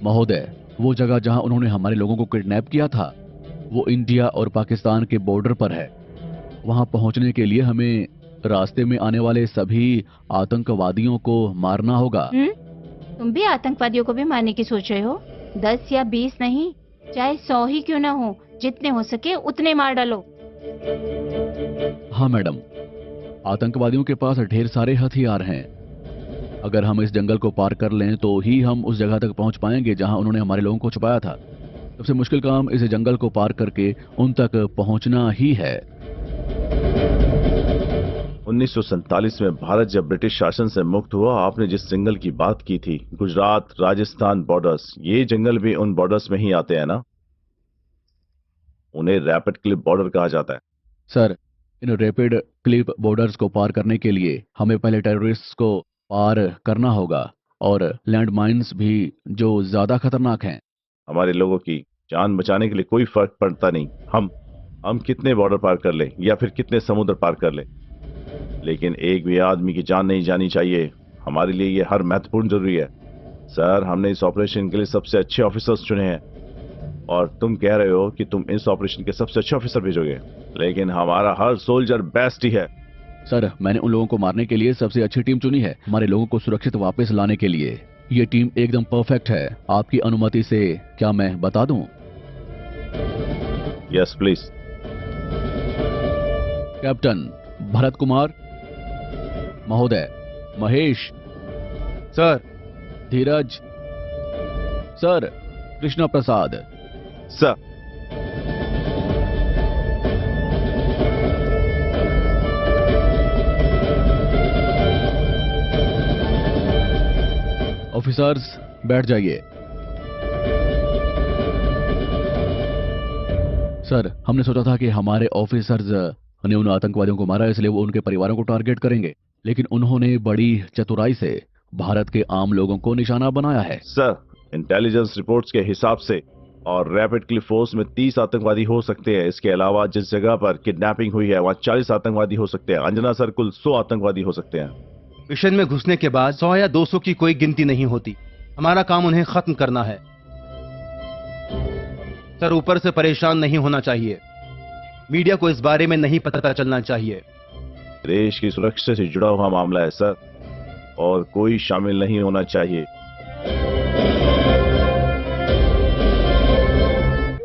महोदय, वो जगह जहां उन्होंने हमारे लोगों को किडनैप किया था वो इंडिया और पाकिस्तान के बॉर्डर पर है। वहां पहुंचने के लिए हमें रास्ते में आने वाले सभी आतंकवादियों को मारना होगा। तुम भी आतंकवादियों को भी मारने की सोच रहे हो? 10 या 20 नहीं, चाहे 100 ही क्यों ना हो, जितने हो सके उतने मार डालो। हाँ मैडम, आतंकवादियों के पास ढेर सारे हथियार हैं। अगर हम इस जंगल को पार कर लें तो ही हम उस जगह तक पहुंच पाएंगे जहां उन्होंने हमारे लोगों को छुपाया था। सबसे मुश्किल काम इस जंगल को पार करके उन तक पहुंचना ही है। 1947 में भारत जब ब्रिटिश शासन से मुक्त हुआ, आपने जिस जंगल की बात की थी, गुजरात राजस्थान बॉर्डर्स, ये जंगल भी उन बॉर्डर्स में ही आते हैं ना? उन्हें रैपिड क्लिफ बॉर्डर कहा जाता है। सर, इन रैपिड क्लिफ बॉर्डर्स को पार करने के लिए हमें पहले टेररिस्ट्स को पार करना होगा और लैंड माइन्स भी जो ज्यादा खतरनाक हैं। हमारे लोगों की जान बचाने के लिए कोई फर्क पड़ता नहीं हम कितने बॉर्डर पार कर लें या फिर कितने समुद्र पार कर लें, लेकिन एक भी आदमी की जान नहीं जानी चाहिए। हमारे लिए ये हर महत्वपूर्ण जरूरी है। सर, हमने इस ऑपरेशन के लिए सबसे अच्छे ऑफिसर्स चुने हैं और तुम कह रहे हो कि तुम इस ऑपरेशन के सबसे अच्छे ऑफिसर भेजोगे, लेकिन हमारा हर सोल्जर बेस्ट ही है। सर, मैंने उन लोगों को मारने के लिए सबसे अच्छी टीम चुनी है, हमारे लोगों को सुरक्षित वापस लाने के लिए। ये टीम एकदम परफेक्ट है। आपकी अनुमति से क्या मैं बता दूं? Yes please. Captain Bharat Kumar महोदय, महेश सर। धीरज सर, कृष्णा प्रसाद सर। ऑफिसर्स बैठ जाइए। सर, हमने सोचा था कि हमारे ऑफिसर्स ने उन आतंकवादियों को मारा, इसलिए वो उनके परिवारों को टारगेट करेंगे, लेकिन उन्होंने बड़ी चतुराई से भारत के आम लोगों को निशाना बनाया है। सर, इंटेलिजेंस रिपोर्ट्स के हिसाब से और रैपिड क्लिफ फोर्स में 30 आतंकवादी हो सकते हैं। इसके अलावा जिस जगह पर किडनैपिंग हुई है वहां 40 आतंकवादी हो सकते हैं। अंजना सर, कुल 100 आतंकवादी हो सकते हैं। मिशन में घुसने के बाद 100 या 200 की कोई गिनती नहीं होती। हमारा काम उन्हें खत्म करना है। सर, ऊपर से परेशान नहीं होना चाहिए। मीडिया को इस बारे में नहीं पता चलना चाहिए। देश की सुरक्षा से जुड़ा हुआ मामला है सर, और कोई शामिल नहीं होना चाहिए।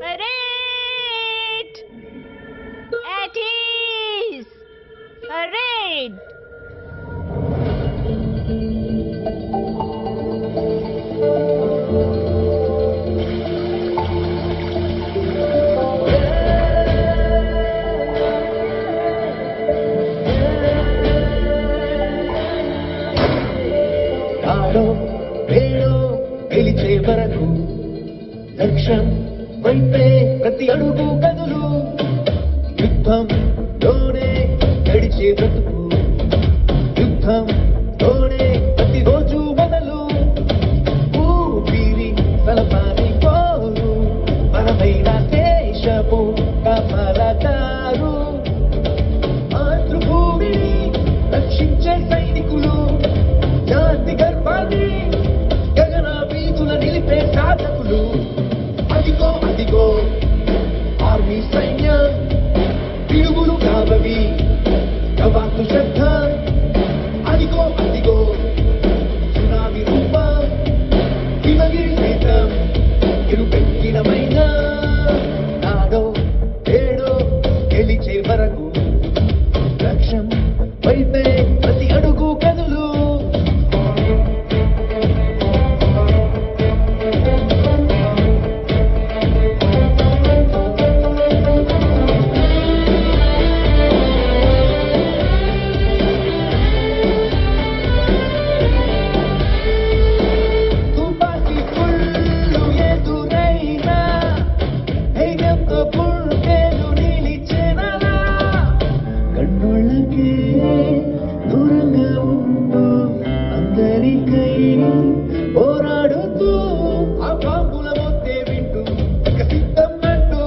परेड! At ease! परेड! ఆడో వేడో గెలిచే వరకు లక్ష్యం వైపే ప్రతి అడుగు కదులు యుద్ధంలోనే గడిచే బ్రతుకు యుద్ధంలోనే ప్రతిరోజు మొదలు ఊపిరి సలపాని కోరు మనమైన దేశపు కాపలాదారు మాతృభూమిని రక్షించే సైనికులు జాతి గర్వాన్ని గగన వీధుల నిలిపే సాధకులు అదిగో అదిగో ఆర్మీ విని పోరాడుతూ ఆ బాంబుల మొత్తే వింటూ ఇక సిద్ధం అంటూ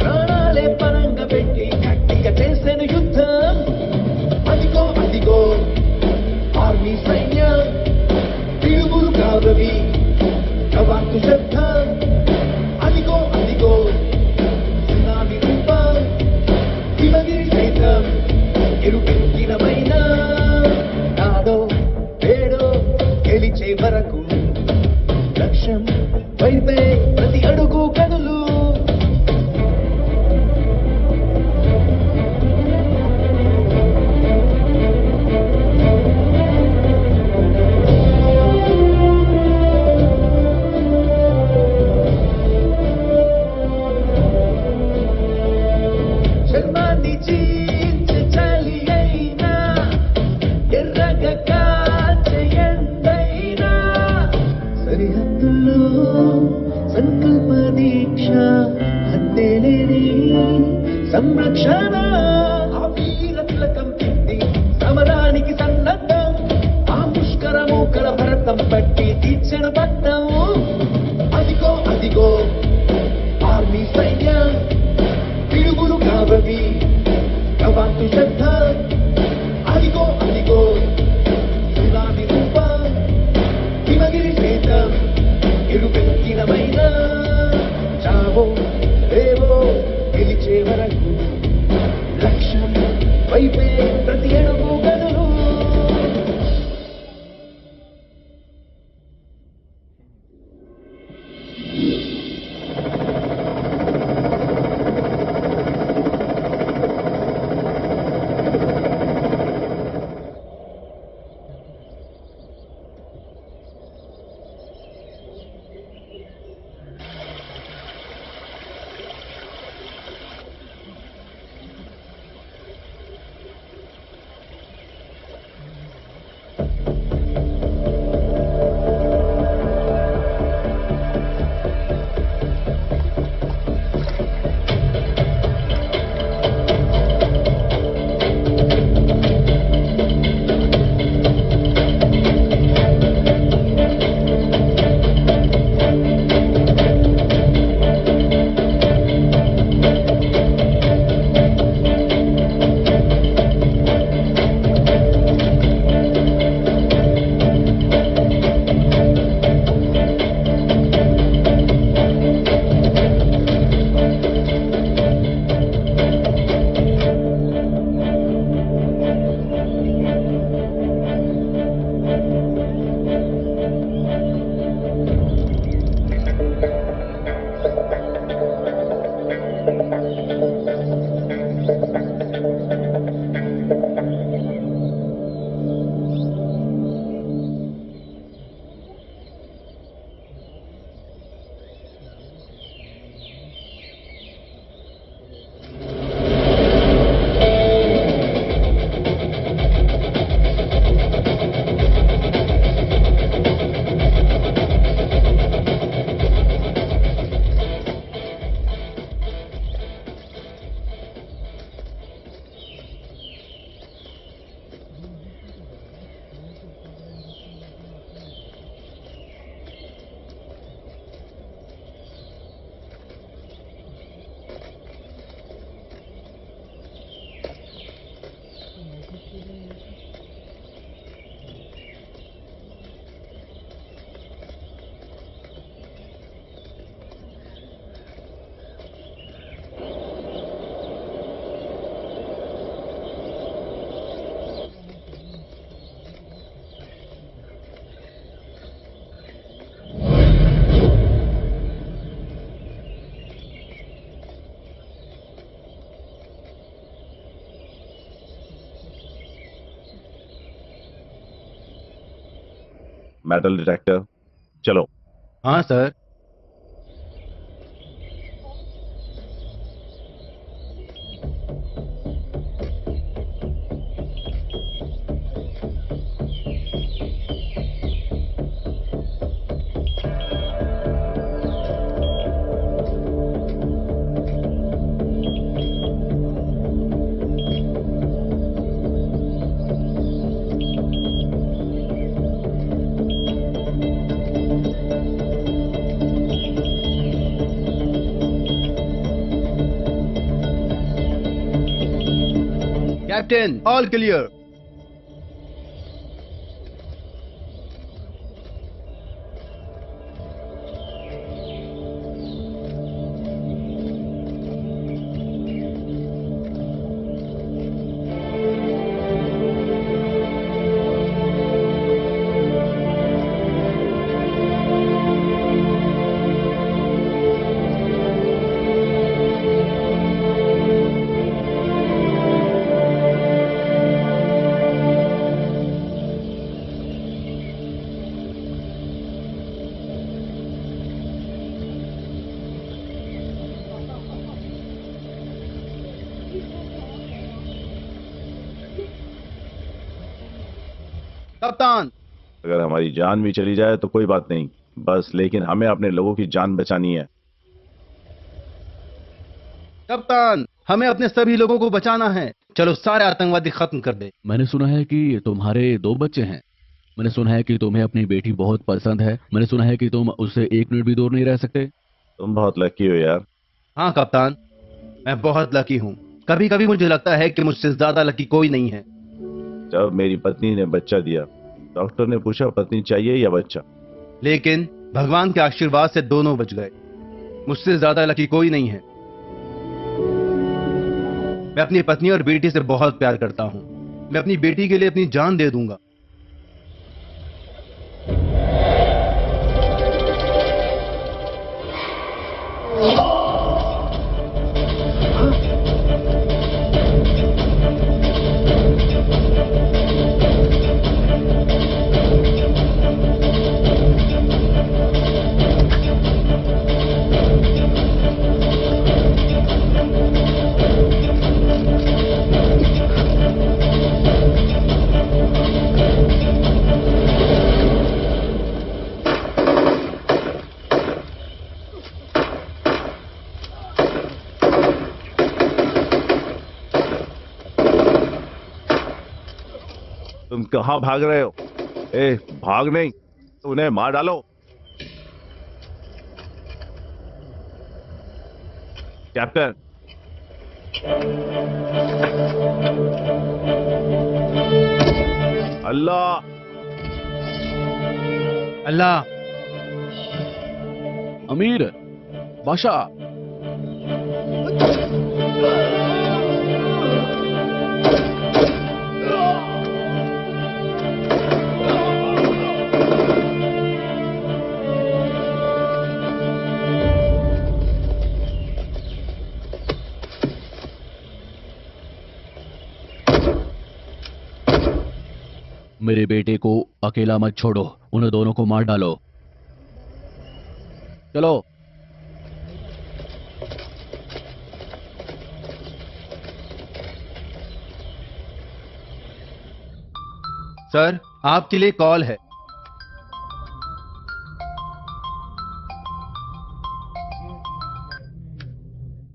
ప్రాణాలే పరంగా పెట్టి గట్టిగా చేసిన యుద్ధం. అదిగో అదిగో ఆర్మీ సైన్యం పిడుగులు కావవి కవాతు శబ్దం. అదిగో అదిగో సునామీ రూపం హిమగిరి సైతం ఎరుపెక్కినమైన నాడో వేడో గెలిచే వరకు లక్ష్యం వైపే ప్రతి అడుగు కదులు. శర్మాన్ని చీల్చి చలి అయినా ఎర్రగా కాచే ఎండైనా సరిహద్దుల్లో సంకల్ప దీక్ష హత్తేలేని సంరక్షణ. ఆ వీర తిలకం తిట్టి సమరానికి సన్నద్ధం. ఆ పుష్కర మూకల భరతం పట్టి తీర్చిన పట్టం. అదిగో అదిగో ఆర్మీ సైన్యం పిడుగులు కావవి కవాతు శబ్దం. అదిగో అదిగో సునామీ రూపం హిమగిరి సైతం ఎరుపెక్కినమైన చావో రేవో గెలిచే వరకు లక్ష్యం వైపే ప్రతి అడుగు కదులు. मेटल डिटेक्टर चलो। हाँ सर। Captain, all clear. कप्तान, अगर हमारी जान भी चली जाए तो कोई बात नहीं, बस लेकिन हमें अपने लोगों की जान बचानी है। कप्तान, हमें अपने सभी लोगों को बचाना है। चलो सारे आतंकवादी खत्म कर दे। मैंने सुना है कि तुम्हारे 2 बच्चे हैं। मैंने सुना है कि तुम्हें अपनी बेटी बहुत पसंद है। मैंने सुना है कि तुम उससे 1 मिनट भी दूर नहीं रह सकते। तुम बहुत लकी हो यार। हाँ कप्तान, मैं बहुत लकी हूँ। कभी कभी मुझे लगता है कि मुझसे ज्यादा लकी कोई नहीं है। जब मेरी पत्नी ने बच्चा दिया, डॉक्टर ने पूछा पत्नी चाहिए या बच्चा, लेकिन भगवान के आशीर्वाद से दोनों बच गए। मुझसे ज्यादा लकी कोई नहीं है। मैं अपनी पत्नी और बेटी से बहुत प्यार करता हूं। मैं अपनी बेटी के लिए अपनी जान दे दूंगा। तुम कहां भाग रहे हो? भाग नहीं, उन्हें मार डालो। कैप्टन, अल्लाह अल्लाह। अमीर, बादशाह, मेरे बेटे को अकेला मत छोड़ो। उन्हें दोनों को मार डालो। चलो। सर, आपके लिए कॉल है।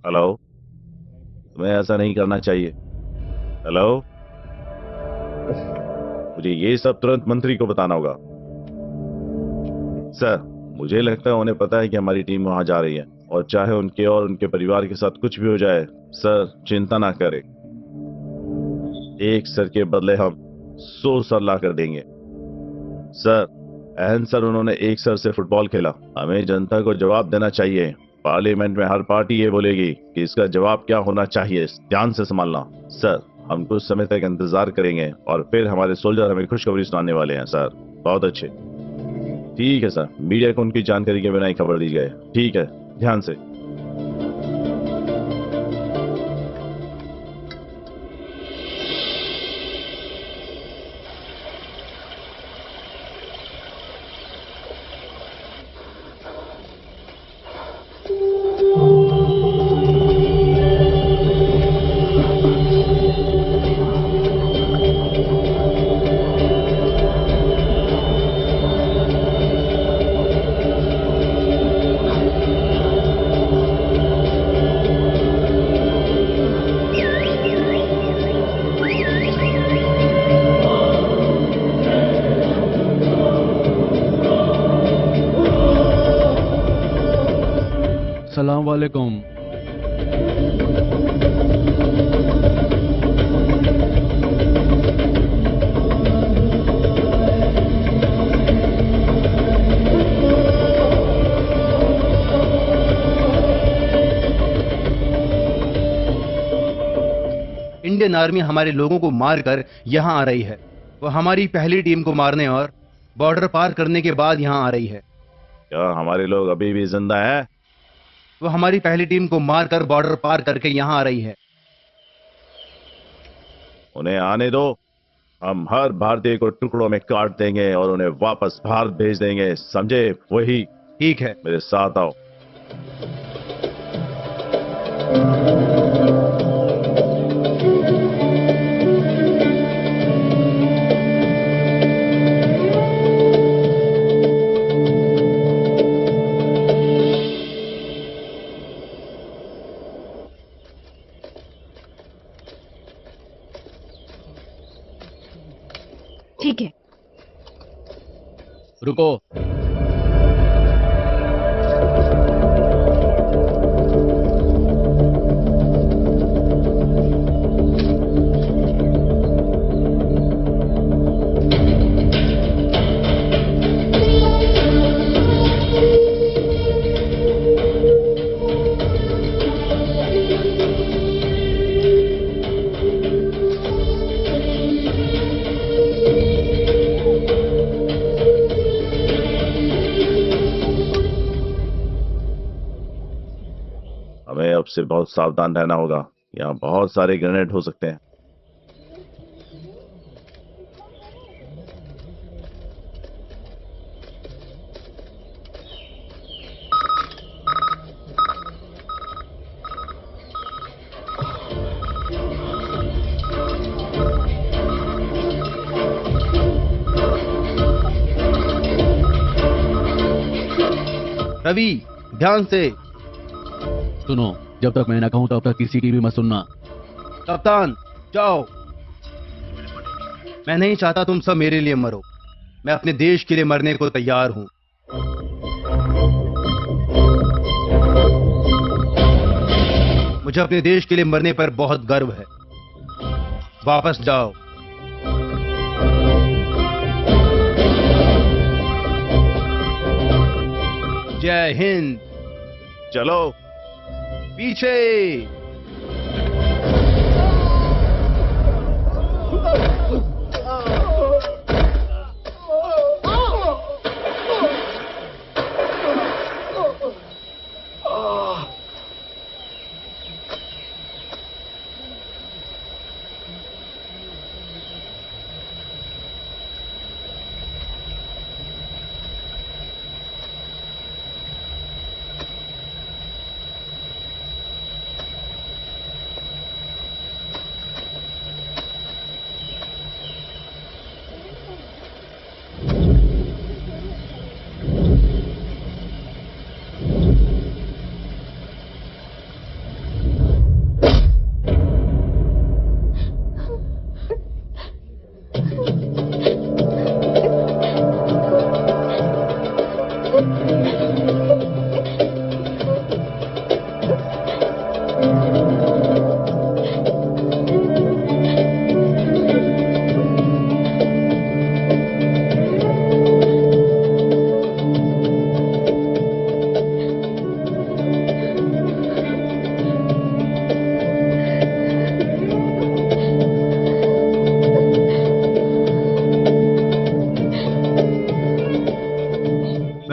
हेलो, तुम्हें ऐसा नहीं करना चाहिए। हेलो, मुझे ये सब तुरंत मंत्री को बताना होगा। सर, मुझे लगता है उन्हें पता है कि हमारी टीम वहां जा रही है, और चाहे उनके और उनके परिवार के साथ कुछ भी हो जाए, सर चिंता ना करें। 1 सर के बदले हम 100 सर ला कर देंगे। सर, अहन सर, उन्होंने 1 सर से फुटबॉल खेला। हमें जनता को जवाब देना चाहिए। पार्लियामेंट में हर पार्टी ये बोलेगी कि इसका जवाब क्या होना चाहिए। ध्यान से संभालना। सर, हम कुछ समय तक इंतजार करेंगे और फिर हमारे सोल्जर हमें खुशखबरी सुनाने वाले हैं। सर, बहुत अच्छे। ठीक है सर, मीडिया को उनकी जानकारी के बिना ही खबर दी जाए। ठीक है, ध्यान से। सलाम वालेकुम। इंडियन आर्मी हमारे लोगों को मारकर यहां आ रही है। वो हमारी पहली टीम को मारने और बॉर्डर पार करने के बाद यहां आ रही है। क्या हमारे लोग अभी भी जिंदा हैं? वो हमारी पहली टीम को मारकर बॉर्डर पार करके यहां आ रही है। उन्हें आने दो। हम हर भारतीय को टुकड़ों में काट देंगे और उन्हें वापस भारत भेज देंगे, समझे? वही। ठीक है। मेरे साथ आओ। ठीक है। रुको। हमें अब से बहुत सावधान रहना होगा। यहाँ बहुत सारे ग्रेनेड हो सकते हैं। रवि, ध्यान से। सुनो, जब तक मैं ना कहूं तब तक किसी की भी मत सुनना। कप्तान, जाओ। मैं नहीं चाहता तुम सब मेरे लिए मरो। मैं अपने देश के लिए मरने को तैयार हूं। मुझे अपने देश के लिए मरने पर बहुत गर्व है। वापस जाओ। जय हिंद। चलो। पीछे।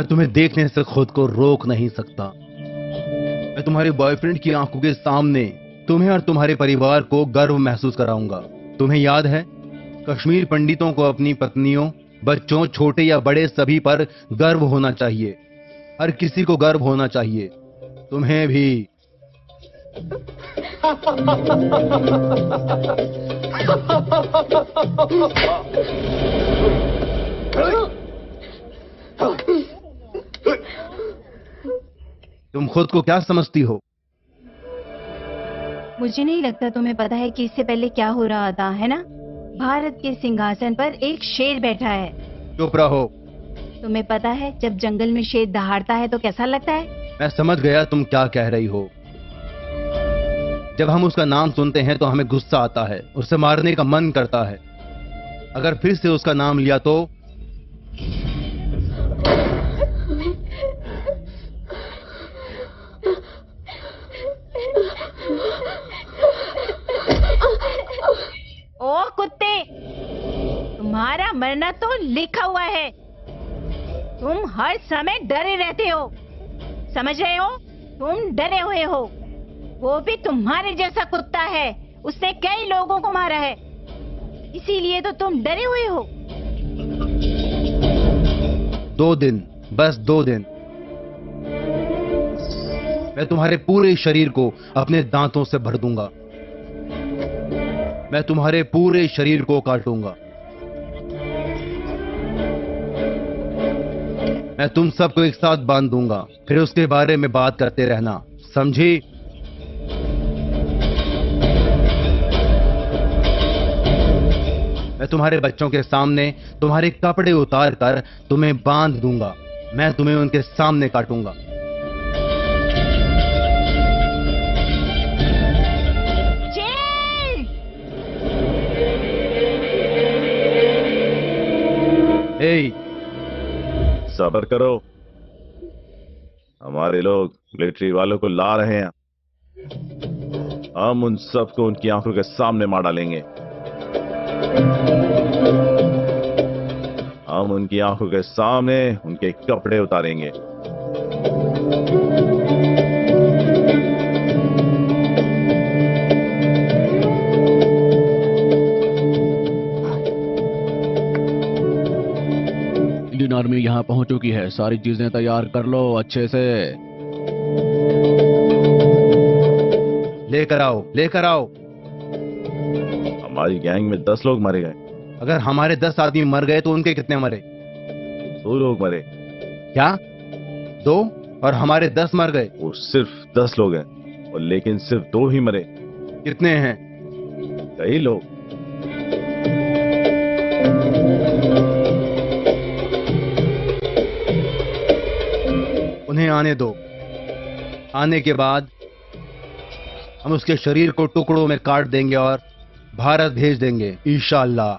तुम्हें देखने से खुद को रोक नहीं सकता। मैं तुम्हारे बॉयफ्रेंड की आंखों के सामने तुम्हें और तुम्हारे परिवार को गर्व महसूस कराऊंगा। तुम्हें याद है, कश्मीर पंडितों को अपनी पत्नियों, बच्चों, छोटे या बड़े सभी पर गर्व होना चाहिए। हर किसी को गर्व होना चाहिए। तुम्हें भी। तुम खुद को क्या समझती हो? मुझे नहीं लगता तुम्हें पता है कि इससे पहले क्या हो रहा था, है ना? भारत के सिंहासन पर एक शेर बैठा है। चुप रहो। तुम्हें पता है जब जंगल में शेर दहाड़ता है तो कैसा लगता है? मैं समझ गया तुम क्या कह रही हो। जब हम उसका नाम सुनते हैं तो हमें गुस्सा आता है, उसे मारने का मन करता है। अगर फिर से उसका नाम लिया तो लिखा हुआ है। तुम हर समय डरे रहते हो, समझ रहे हो? तुम डरे हुए हो। वो भी तुम्हारे जैसा कुत्ता है, उसने कई लोगों को मारा है, इसीलिए तो तुम डरे हुए हो। 2 दिन, बस 2 दिन। मैं तुम्हारे पूरे शरीर को अपने दांतों से भर दूंगा। मैं तुम्हारे पूरे शरीर को काटूंगा। मैं तुम सबको एक साथ बांध दूंगा, फिर उसके बारे में बात करते रहना, समझी? मैं तुम्हारे बच्चों के सामने तुम्हारे कपड़े उतार कर तुम्हें बांध दूंगा। मैं तुम्हें उनके सामने काटूंगा। ए, सब्र करो, हमारे लोग मिलिट्री वालों को ला रहे हैं। हम उन सबको उनकी आंखों के सामने मार डालेंगे। हम उनकी आंखों के सामने उनके कपड़े उतारेंगे। इंडियन आर्मी यहाँ पहुंच चुकी है, सारी चीजें तैयार कर लो अच्छे से। लेकर आओ, लेकर आओ। हमारी गैंग में 10 लोग मारे गए। अगर हमारे 10 आदमी मर गए तो उनके कितने मरे? 2 लोग मरे। क्या? 2? और हमारे 10 मर गए? वो सिर्फ 10 लोग हैं, और लेकिन सिर्फ 2 ही मरे। कितने हैं? कई लोग। उन्हें आने दो। आने के बाद हम उसके शरीर को टुकड़ों में काट देंगे और भारत भेज देंगे, इंशाअल्लाह।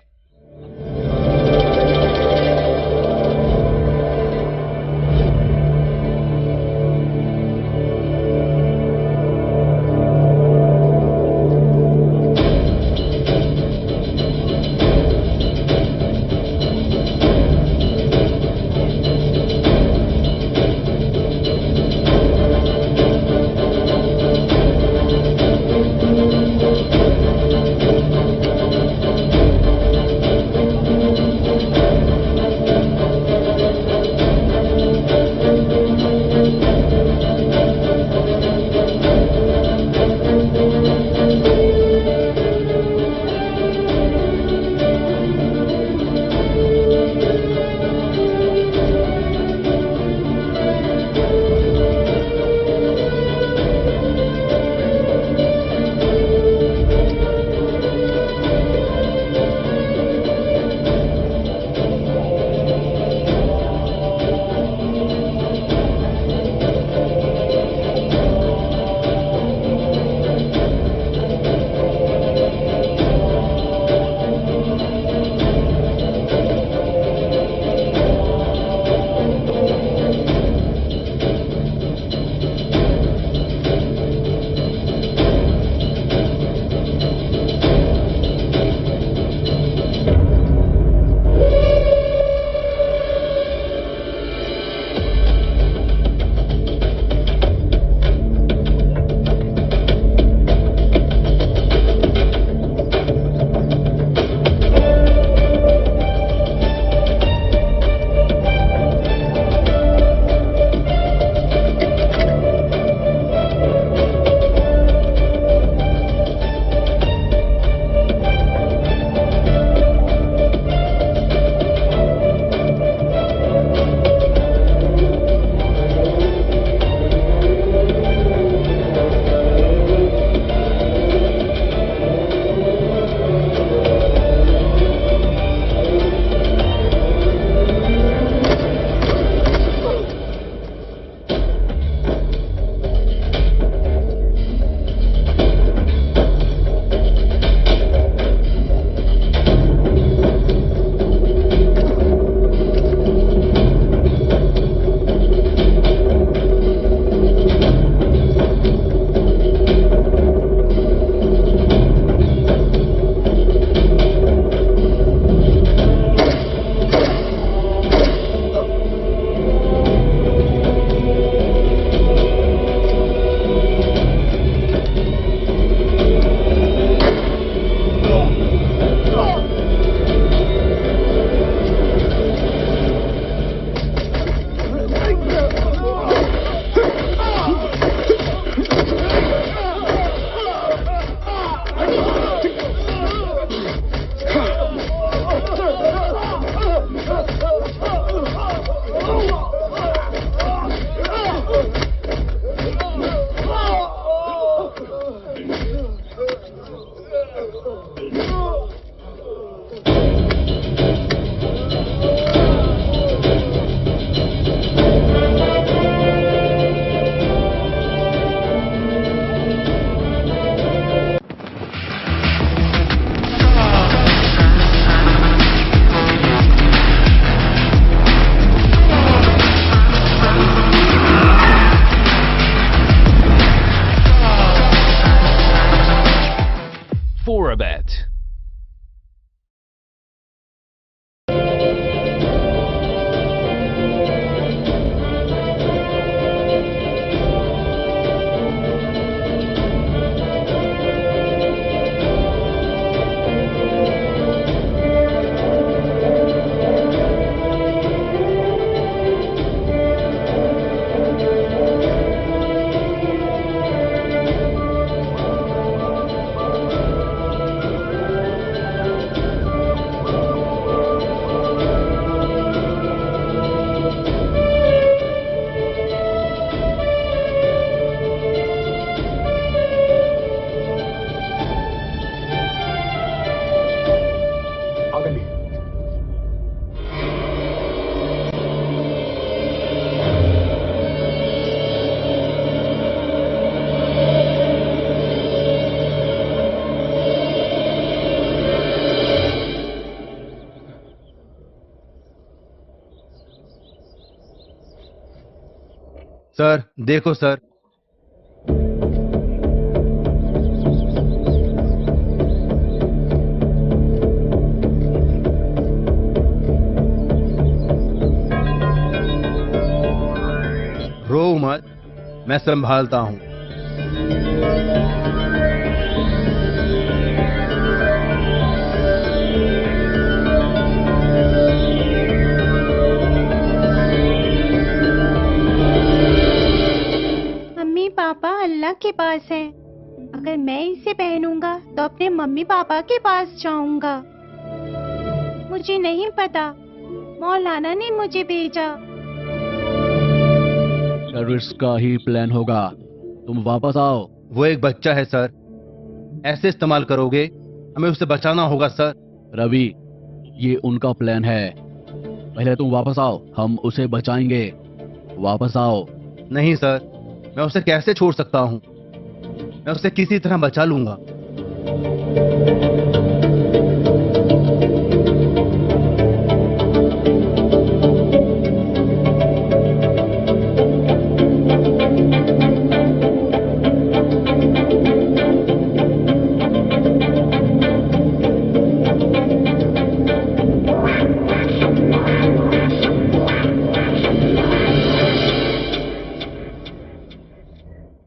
सर देखो सर, रो मत, मैं संभालता हूं। मम्मी पापा अल्लाह के पास है। अगर मैं इसे पहनूंगा तो अपने मम्मी पापा के पास जाऊंगा। मुझे नहीं पता, मौलाना ने मुझे भेजा। टेररिस्ट का ही प्लान होगा, तुम वापस आओ। वो एक बच्चा है सर, ऐसे इस्तेमाल करोगे, हमें उसे बचाना होगा सर। रवि, ये उनका प्लान है। पहले तुम वापस आओ, हम उसे बचाएंगे। वापस आओ। नहीं सर, मैं उसे कैसे छोड़ सकता हूं? मैं उसे किसी तरह बचा लूंगा।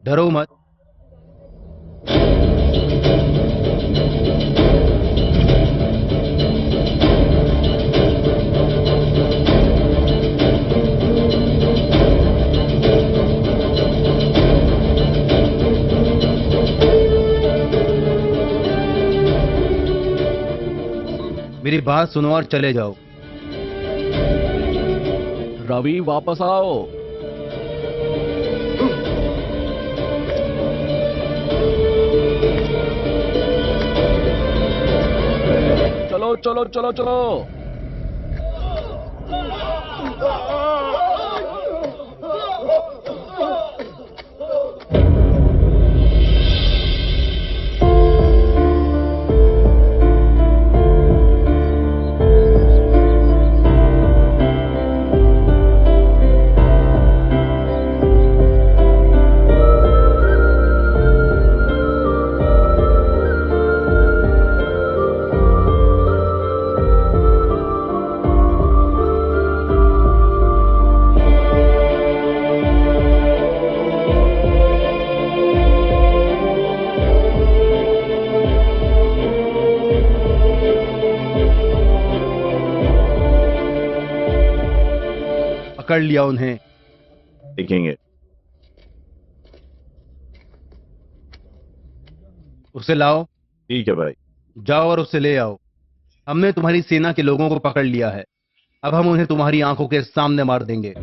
डरो मत। मेरी बात सुनो और चले जाओ। रवि वापस आओ। चलो चलो चलो चलो। पकड़ लिया उन्हें। देखेंगे। उसे लाओ। ठीक है भाई। जाओ और उसे ले आओ। हमने तुम्हारी सेना के लोगों को पकड़ लिया है, अब हम उन्हें तुम्हारी आंखों के सामने मार देंगे।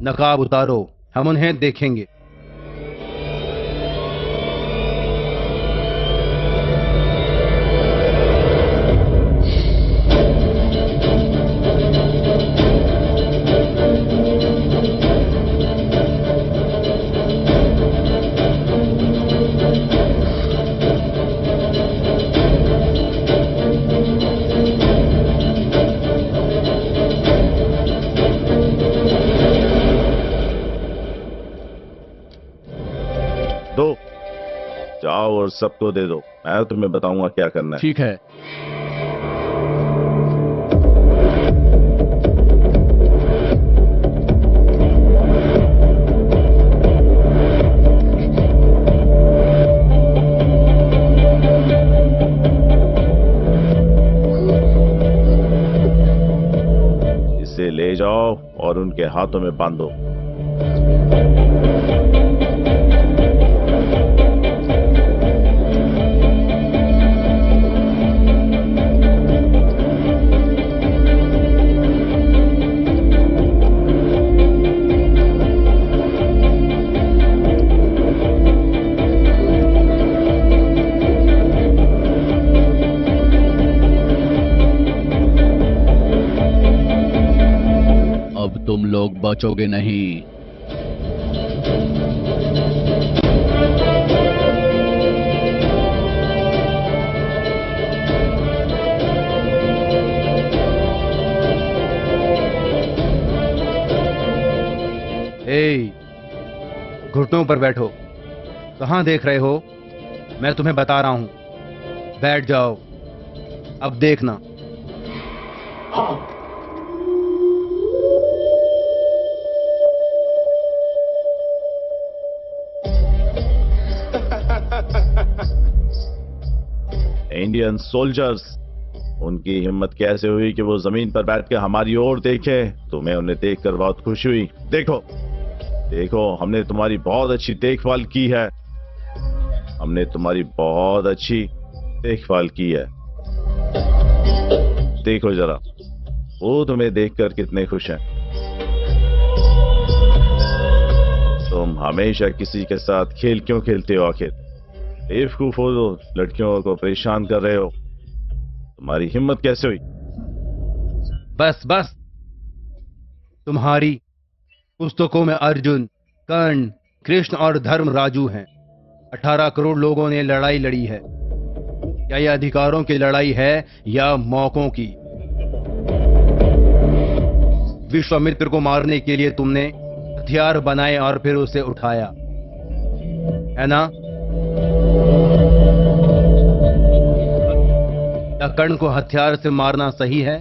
नकाब उतारो, हम उन्हें देखेंगे। दो, जाओ और सबको दे दो। मैं तुम्हें बताऊंगा क्या करना है। ठीक है। इसे ले जाओ और उनके हाथों में बांधो। बचोगे नहीं। घुटनों पर बैठो। कहां देख रहे हो? मैं तुम्हें बता रहा हूं, बैठ जाओ। अब देखना। इंडियन सोल्जर्स, उनकी हिम्मत कैसे हुई कि वो जमीन पर बैठ के हमारी ओर देखे। तुम्हें उन्हें देखकर बहुत खुशी हुई। देखो देखो, हमने तुम्हारी बहुत अच्छी देखभाल की है। हमने तुम्हारी बहुत अच्छी देखभाल की है। देखो जरा, वो तुम्हें देखकर कितने खुश हैं। तुम हमेशा किसी के साथ खेल क्यों खेलते हो आखिर? बेवकूफ हो, लड़कियों को परेशान कर रहे हो। तुम्हारी हिम्मत कैसे हुई? बस बस, तुम्हारी पुस्तकों में अर्जुन, कर्ण, कृष्ण और धर्मराजू हैं। 18 करोड़ लोगों ने लड़ाई लड़ी है। क्या यह अधिकारों की लड़ाई है या मौकों की? विश्वामित्र को मारने के लिए तुमने हथियार बनाए और फिर उसे उठाया, है ना? क्या कर्ण को हथियार से मारना सही है?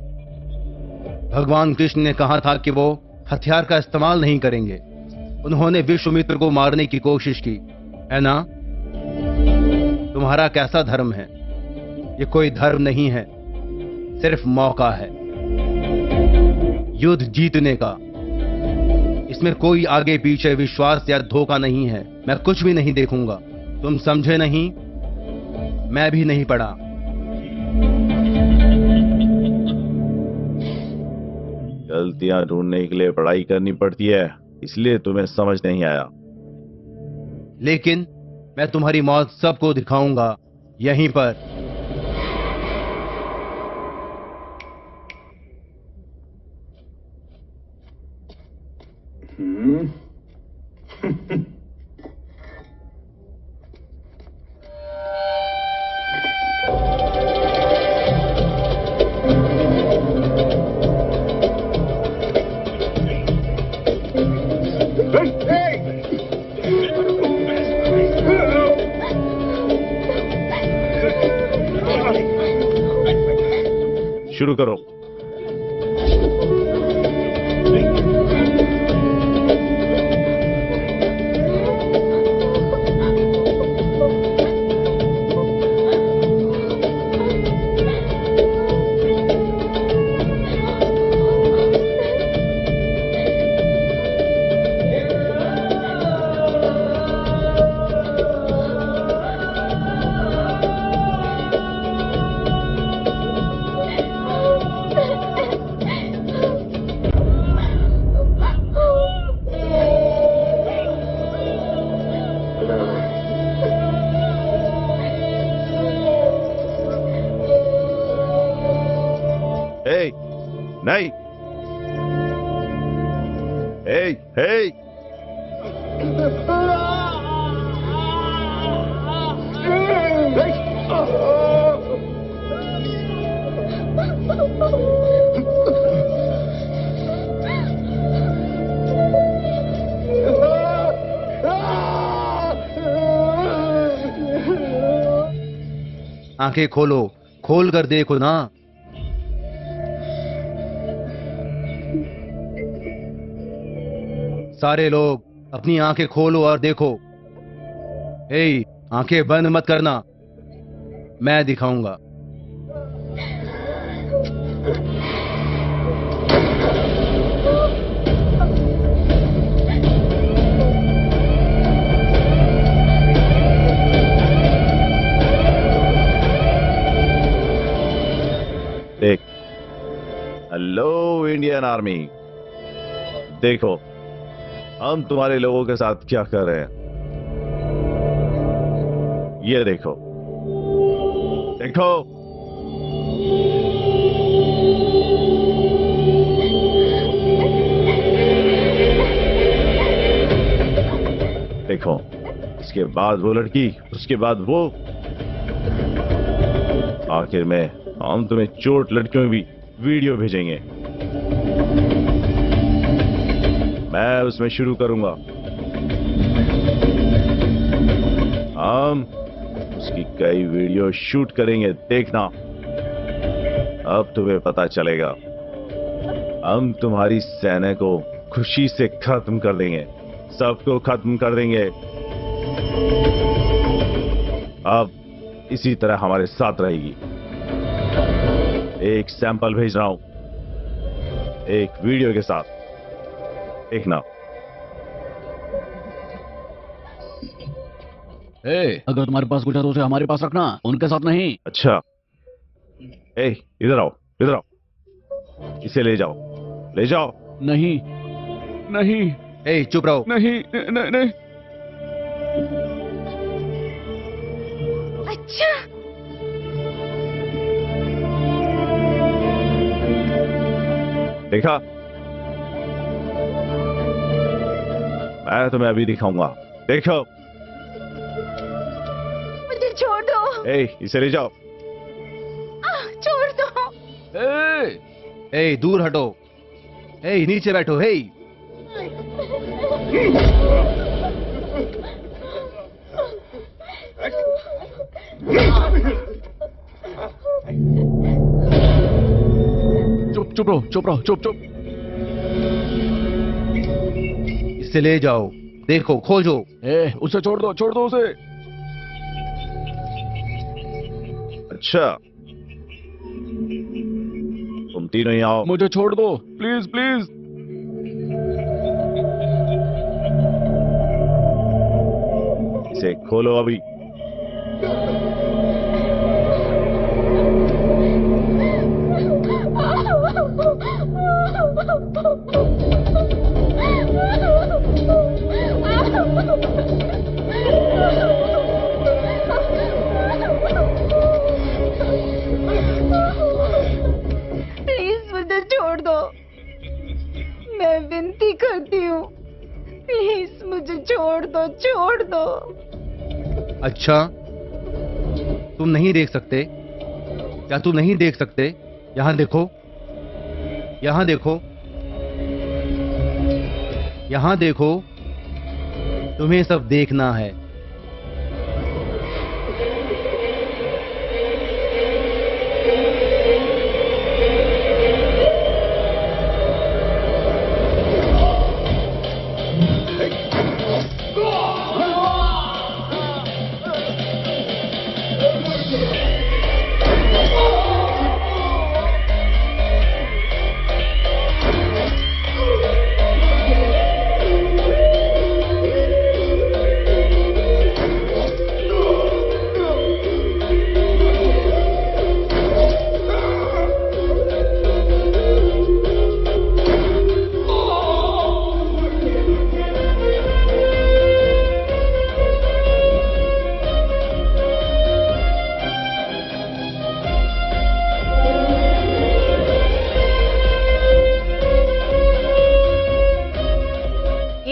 भगवान कृष्ण ने कहा था कि वो हथियार का इस्तेमाल नहीं करेंगे। उन्होंने विश्वामित्र को मारने की कोशिश की, है ना? तुम्हारा कैसा धर्म है? ये कोई धर्म नहीं है, सिर्फ मौका है युद्ध जीतने का। इसमें कोई आगे पीछे, विश्वास या धोखा नहीं है। मैं कुछ भी नहीं देखूंगा। तुम समझे नहीं? मैं भी नहीं पढ़ा। गलतियां ढूंढने के लिए पढ़ाई करनी पड़ती है, इसलिए तुम्हें समझ नहीं आया। लेकिन मैं तुम्हारी मौत सबको दिखाऊंगा, यहीं पर। शुरू करो। नहीं, हे हे, आंखें खोलो, खोल कर देखो ना। सारे लोग अपनी आंखें खोलो और देखो। हे, आंखें बंद मत करना, मैं दिखाऊंगा। देख, हेलो इंडियन आर्मी, देखो हम तुम्हारे लोगों के साथ क्या कर रहे हैं। ये देखो देखो, देखो, इसके बाद वो लड़की, उसके बाद वो, आखिर में हम तुम्हें चोट लड़कियों की वीडियो भेजेंगे। मैं उसमें शुरू करूंगा। हम उसकी कई वीडियो शूट करेंगे, देखना। अब तुम्हें पता चलेगा। हम तुम्हारी सेना को खुशी से खत्म कर देंगे, सबको खत्म कर देंगे। अब इसी तरह हमारे साथ रहेगी। एक सैंपल भेज रहा हूं, एक वीडियो के साथ, देखना। अगर तुम्हारे पास कुछ है तो उसे हमारे पास रखना, उनके साथ नहीं। अच्छा, इधर आओ, इधर आओ, इसे ले जाओ, ले जाओ। नहीं नहीं, चुप रहो। नहीं नहीं नहीं। अच्छा, देखा, मैं तुम्हें अभी दिखाऊंगा, देखो। मुझे छोड़ दो। इसे ले जाओ। छोड़ दो। दूर हटो। नीचे बैठो। चुप रहो, चुप। इसे ले जाओ, देखो, खोजो। उसे छोड़ दो उसे। अच्छा, तुम तीनों ही आओ। मुझे छोड़ दो, प्लीज प्लीज। इसे खोलो अभी। प्लीज मुझे छोड़ दो, मैं विनती करती हूँ। प्लीज मुझे छोड़ दो। अच्छा, तुम नहीं देख सकते? क्या तुम नहीं देख सकते? यहाँ देखो, यहाँ देखो, यहाँ देखो। तुम्हें सब देखना है।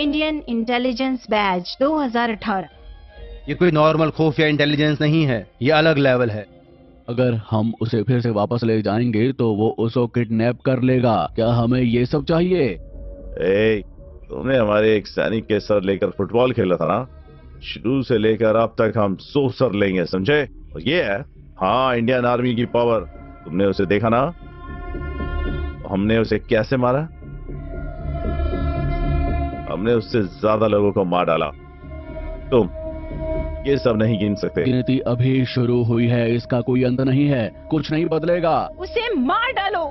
Indian intelligence batch 2018। ये कोई नॉर्मल खुफिया इंटेलिजेंस नहीं है, ये अलग लेवल है। अगर हम उसे फिर से वापस ले जाएंगे तो वो उसको किडनैप कर लेगा। क्या हमें ये सब चाहिए? तुमने हमारे एक सैनिक के सर लेकर फुटबॉल खेला था ना, शुरू से लेकर अब तक हम 100 सर लेंगे, समझे? और ये है, हाँ, इंडियन आर्मी की पावर। तुमने उसे देखा ना, हमने उसे कैसे मारा? हमने उससे ज्यादा लोगों को मार डाला। तुम ये सब नहीं गिन सकते। गिनती अभी शुरू हुई है, इसका कोई अंत नहीं है, कुछ नहीं बदलेगा। उसे मार डालो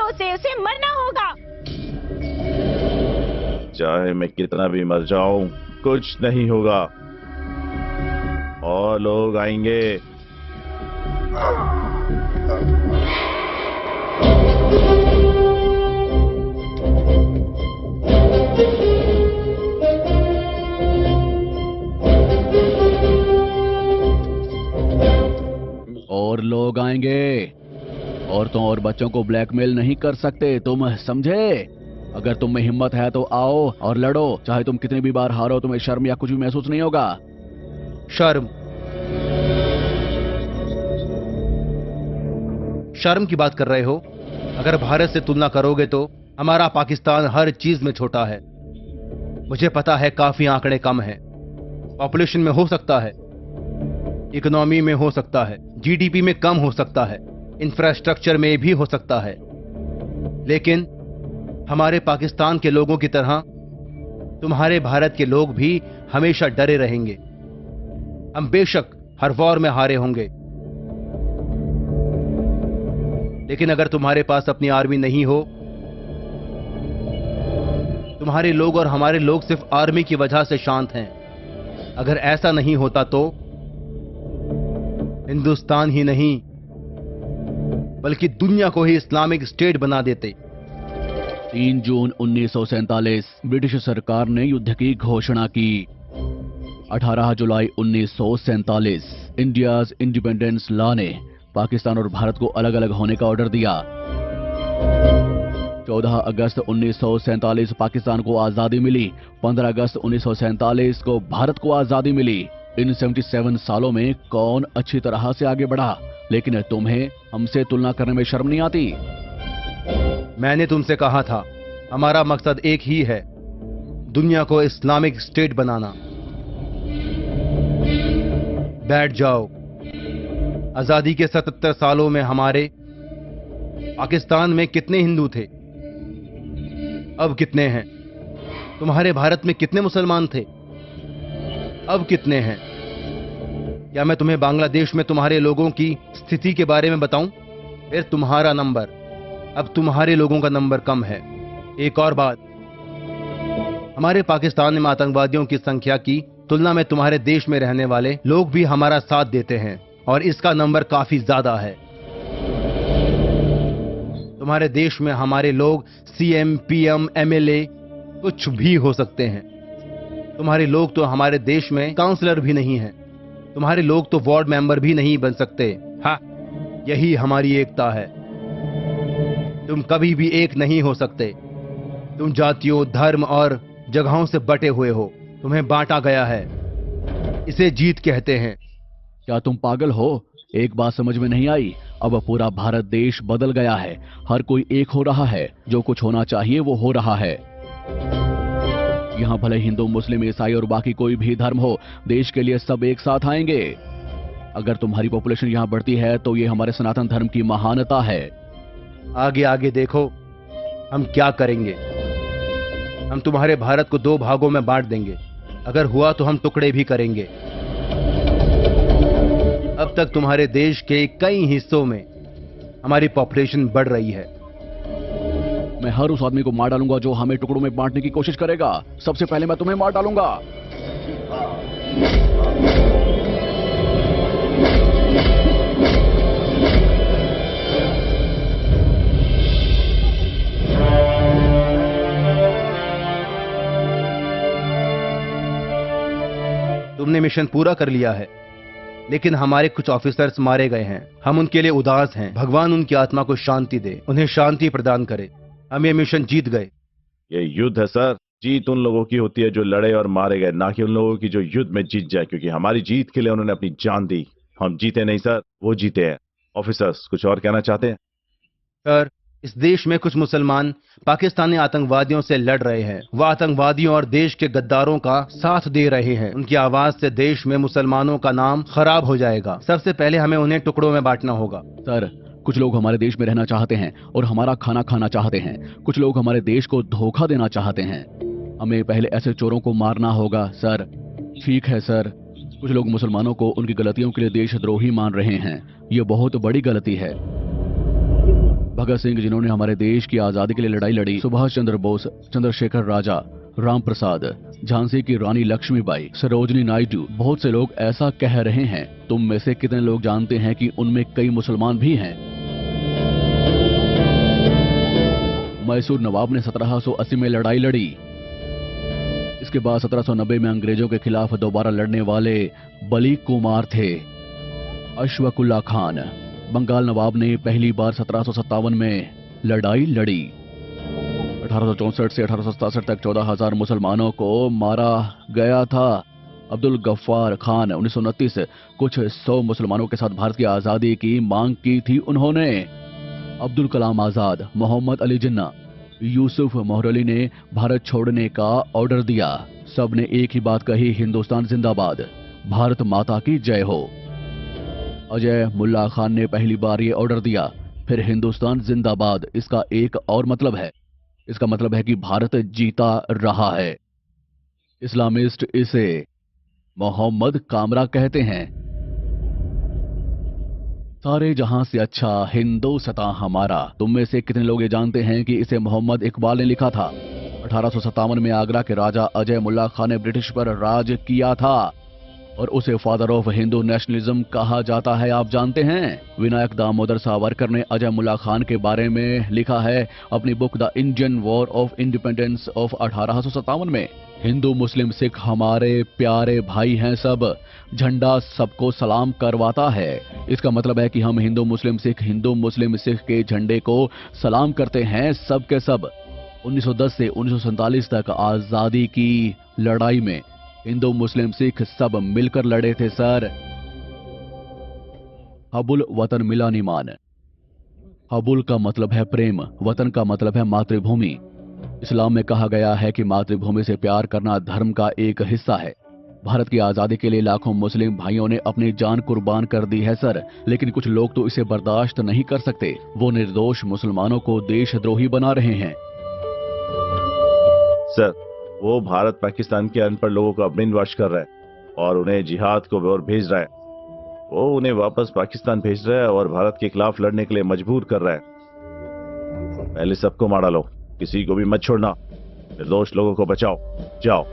उसे मरना होगा। चाहे मैं कितना भी मर जाऊं, कुछ नहीं होगा। और लोग आएंगे। और लोग आएंगे। औरतों और बच्चों को ब्लैकमेल नहीं कर सकते, तुम समझे? अगर तुम में हिम्मत है तो आओ और लड़ो, चाहे तुम कितनी भी बार हारो, तुम्हें शर्म या कुछ भी महसूस नहीं होगा। शर्म? शर्म की बात कर रहे हो? अगर भारत से तुलना करोगे तो हमारा पाकिस्तान हर चीज में छोटा है। मुझे पता है काफी आंकड़े कम हैं, पॉपुलेशन में हो सकता है, इकोनॉमी में हो सकता है, जीडीपी में कम हो सकता है, इंफ्रास्ट्रक्चर में भी हो सकता है, लेकिन हमारे पाकिस्तान के लोगों की तरह तुम्हारे भारत के लोग भी हमेशा डरे रहेंगे। हम बेशक हर वॉर में हारे होंगे, लेकिन अगर तुम्हारे पास अपनी आर्मी नहीं हो, तुम्हारे लोग और हमारे लोग सिर्फ आर्मी की वजह से शांत हैं। अगर ऐसा नहीं होता तो हिंदुस्तान ही नहीं बल्कि दुनिया को ही इस्लामिक स्टेट बना देते। 3 जून 1947 ब्रिटिश सरकार ने युद्ध की घोषणा की। 18 जुलाई 1947 इंडियाज इंडिपेंडेंस लॉ ने पाकिस्तान और भारत को अलग अलग होने का ऑर्डर दिया। 14 अगस्त 1947 पाकिस्तान को आजादी मिली। 15 अगस्त 1947 को भारत को आजादी मिली। इन 77 सालों में कौन अच्छी तरह से आगे बढ़ा, लेकिन तुम्हें हमसे तुलना करने में शर्म नहीं आती? मैंने तुमसे कहा था हमारा मकसद एक ही है, दुनिया को इस्लामिक स्टेट बनाना। बैठ जाओ। आजादी के 77 सालों में हमारे पाकिस्तान में कितने हिंदू थे? अब कितने हैं? तुम्हारे भारत में कितने मुसलमान थे? अब कितने हैं? क्या मैं तुम्हें बांग्लादेश में तुम्हारे लोगों की स्थिति के बारे में बताऊं? फिर तुम्हारा नंबर, अब तुम्हारे लोगों का नंबर कम है। एक और बात, हमारे पाकिस्तान में आतंकवादियों की संख्या की तुलना में तुम्हारे देश में रहने वाले लोग भी हमारा साथ देते हैं और इसका नंबर काफी ज्यादा है। तुम्हारे देश में हमारे लोग सीएम, पीएम, एमएलए कुछ भी हो सकते हैं। तुम्हारे लोग तो हमारे देश में काउंसलर भी नहीं हैं। तुम्हारे लोग तो वार्ड मेंबर भी नहीं बन सकते। हाँ, यही हमारी एकता है। तुम कभी भी एक नहीं हो सकते। तुम जातियों, धर्म और जगहों से बटे हुए हो। तुम्हें बांटा गया है। इसे जीत कहते हैं। क्या तुम पागल हो? एक बात समझ में नहीं आई? अब पूरा भारत देश बदल गया है। हर कोई एक हो रहा है। जो कुछ होना चाहिए वो हो रहा है। यहाँ भले हिंदू, मुस्लिम, ईसाई और बाकी कोई भी धर्म हो, देश के लिए सब एक साथ आएंगे। अगर तुम्हारी पॉपुलेशन यहाँ बढ़ती है तो ये हमारे सनातन धर्म की महानता है। आगे आगे देखो हम क्या करेंगे। हम तुम्हारे भारत को 2 भागों में बांट देंगे। अगर हुआ तो हम टुकड़े भी करेंगे। अब तक तुम्हारे देश के कई हिस्सों में हमारी पॉपुलेशन बढ़ रही है। मैं हर उस आदमी को मार डालूंगा जो हमें टुकड़ों में बांटने की कोशिश करेगा। सबसे पहले मैं तुम्हें मार डालूंगा। तुमने मिशन पूरा कर लिया है, लेकिन हमारे कुछ ऑफिसर्स मारे गए हैं। हम उनके लिए उदास हैं। भगवान उनकी आत्मा को शांति दे, उन्हें शांति प्रदान करे। हम ये मिशन जीत गए। ये युद्ध है सर। जीत उन लोगों की होती है जो लड़े और मारे गए, ना कि उन लोगों की जो युद्ध में जीत जाए, क्योंकि हमारी जीत के लिए उन्होंने अपनी जान दी। हम जीते नहीं सर, वो जीते हैं। ऑफिसर्स कुछ और कहना चाहते हैं? सर, इस देश में कुछ मुसलमान पाकिस्तानी आतंकवादियों से लड़ रहे हैं। वो आतंकवादियों और देश के गद्दारों का साथ दे रहे हैं। उनकी आवाज से देश में मुसलमानों का नाम खराब हो जाएगा। सबसे पहले हमें उन्हें टुकड़ों में बांटना होगा। सर, कुछ लोग हमारे देश में रहना चाहते हैं और हमारा खाना खाना चाहते हैं। कुछ लोग हमारे देश को धोखा देना चाहते हैं। हमें पहले ऐसे चोरों को मारना होगा सर। ठीक है सर। कुछ लोग मुसलमानों को उनकी गलतियों के लिए देशद्रोही मान रहे हैं। ये बहुत बड़ी गलती है। भगत सिंह, जिन्होंने हमारे देश की आजादी के लिए लड़ाई लड़ी, सुभाष चंद्र बोस, चंद्रशेखर राजा, राम प्रसाद, झांसी की रानी लक्ष्मीबाई, सरोजनी नायडू, बहुत से लोग ऐसा कह रहे हैं। तुम में से कितने लोग जानते हैं कि उनमें कई मुसलमान भी हैं? मैसूर नवाब ने 1780 में लड़ाई लड़ी। इसके बाद 1790 में अंग्रेजों के खिलाफ दोबारा लड़ने वाले बली कुमार थे। अशफाकुल्ला खान, बंगाल नवाब ने पहली बार 1757 में लड़ाई लड़ी। 1864 से 1867 तक 14,000 मुसलमानों को मारा गया था। अब्दुल गफ्फार खान 1929 कुछ 100 मुसलमानों के साथ भारत की आजादी की मांग की थी उन्होंने। अब्दुल कलाम आजाद, मोहम्मद अली जिन्ना, यूसुफ मोहरली ने भारत छोड़ने का ऑर्डर दिया। सबने एक ही बात कही, हिंदुस्तान जिंदाबाद, भारत माता की जय हो। अजय मुल्ला खान ने पहली बार ये ऑर्डर दिया, फिर हिंदुस्तान जिंदाबाद। इसका एक और मतलब है, इसका मतलब है कि भारत जीता रहा है। इस्लामिस्ट इसे मोहम्मद कामरा कहते हैं। सारे जहां से अच्छा हिंदुस्तान हमारा। तुम में से कितने लोग ये जानते हैं कि इसे मोहम्मद इकबाल ने लिखा था? 1857 में आगरा के राजा अजय मुल्ला खान ने ब्रिटिश पर राज किया था और उसे फादर ऑफ हिंदू नेशनलिज्म कहा जाता है। आप जानते हैं, विनायक दामोदर सावरकर ने अजय मुल्ला खान के बारे में लिखा है अपनी book the Indian war of independence of 1857 में। हिंदू मुस्लिम सिख हमारे प्यारे भाई हैं सब, झंडा सबको सलाम करवाता है। इसका मतलब है कि हम हिंदू मुस्लिम सिख के झंडे को सलाम करते हैं सब के सब। 1910 से 1947 तक आजादी की लड़ाई में हिंदू मुस्लिम सिख सब मिलकर लड़े थे सर। हबुल वतन मिला निमान। हबुल का मतलब है प्रेम, वतन का मतलब है मातृभूमि। इस्लाम में कहा गया है कि मातृभूमि से प्यार करना धर्म का एक हिस्सा है। भारत की आजादी के लिए लाखों मुस्लिम भाइयों ने अपनी जान कुर्बान कर दी है सर, लेकिन कुछ लोग तो इसे बर्दाश्त नहीं कर सकते। वो निर्दोष मुसलमानों को देशद्रोही बना रहे हैं। सर, वो भारत पाकिस्तान के अनपढ़ लोगों को ब्रेन वॉश कर रहा है और उन्हें जिहाद को ओर भेज रहा है। वो उन्हें वापस पाकिस्तान भेज रहा है और भारत के खिलाफ लड़ने के लिए मजबूर कर रहा है। पहले सबको मार डालो, किसी को भी मत छोड़ना। निर्दोष लोगों को बचाओ, जाओ।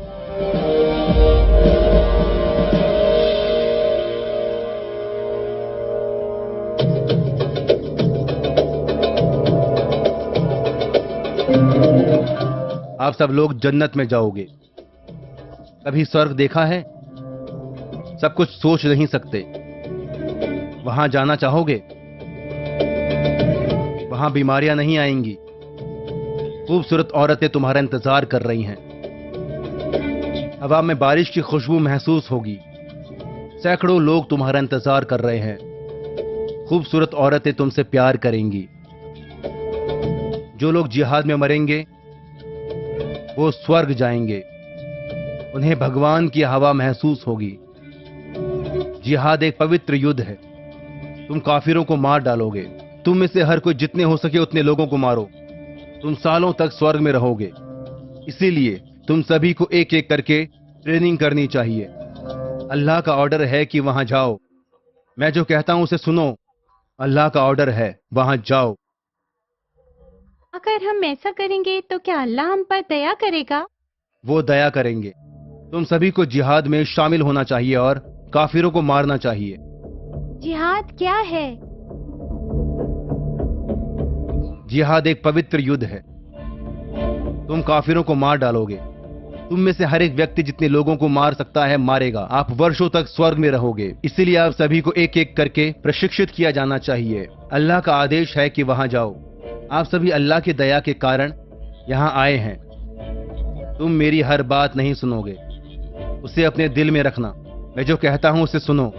आप सब लोग जन्नत में जाओगे। कभी स्वर्ग देखा है? सब कुछ सोच नहीं सकते। वहां जाना चाहोगे? वहां बीमारियां नहीं आएंगी। खूबसूरत औरतें तुम्हारा इंतजार कर रही हैं। हवा में बारिश की खुशबू महसूस होगी। सैकड़ों लोग तुम्हारा इंतजार कर रहे हैं। खूबसूरत औरतें तुमसे प्यार करेंगी। जो लोग जिहाद में मरेंगे वो स्वर्ग जाएंगे। उन्हें भगवान की हवा महसूस होगी। जिहाद एक पवित्र युद्ध है। तुम काफिरों को मार डालोगे। तुम में से हर कोई जितने हो सके उतने लोगों को मारो। तुम सालों तक स्वर्ग में रहोगे। इसीलिए तुम सभी को एक एक करके ट्रेनिंग करनी चाहिए। अल्लाह का ऑर्डर है कि वहां जाओ। मैं जो कहता हूं उसे सुनो। अल्लाह का ऑर्डर है, वहां जाओ। अगर हम ऐसा करेंगे तो क्या अल्लाह हम पर दया करेगा? वो दया करेंगे। तुम सभी को जिहाद में शामिल होना चाहिए और काफिरों को मारना चाहिए। जिहाद क्या है? जिहाद एक पवित्र युद्ध है। तुम काफिरों को मार डालोगे। तुम में से हर एक व्यक्ति जितने लोगों को मार सकता है मारेगा। आप वर्षों तक स्वर्ग में रहोगे। इसीलिए आप सभी को एक एक करके प्रशिक्षित किया जाना चाहिए। अल्लाह का आदेश है कि वहां जाओ। आप सभी अल्लाह की दया के कारण यहां आए हैं। तुम मेरी हर बात नहीं सुनोगे, उसे अपने दिल में रखना। मैं जो कहता हूं उसे सुनो।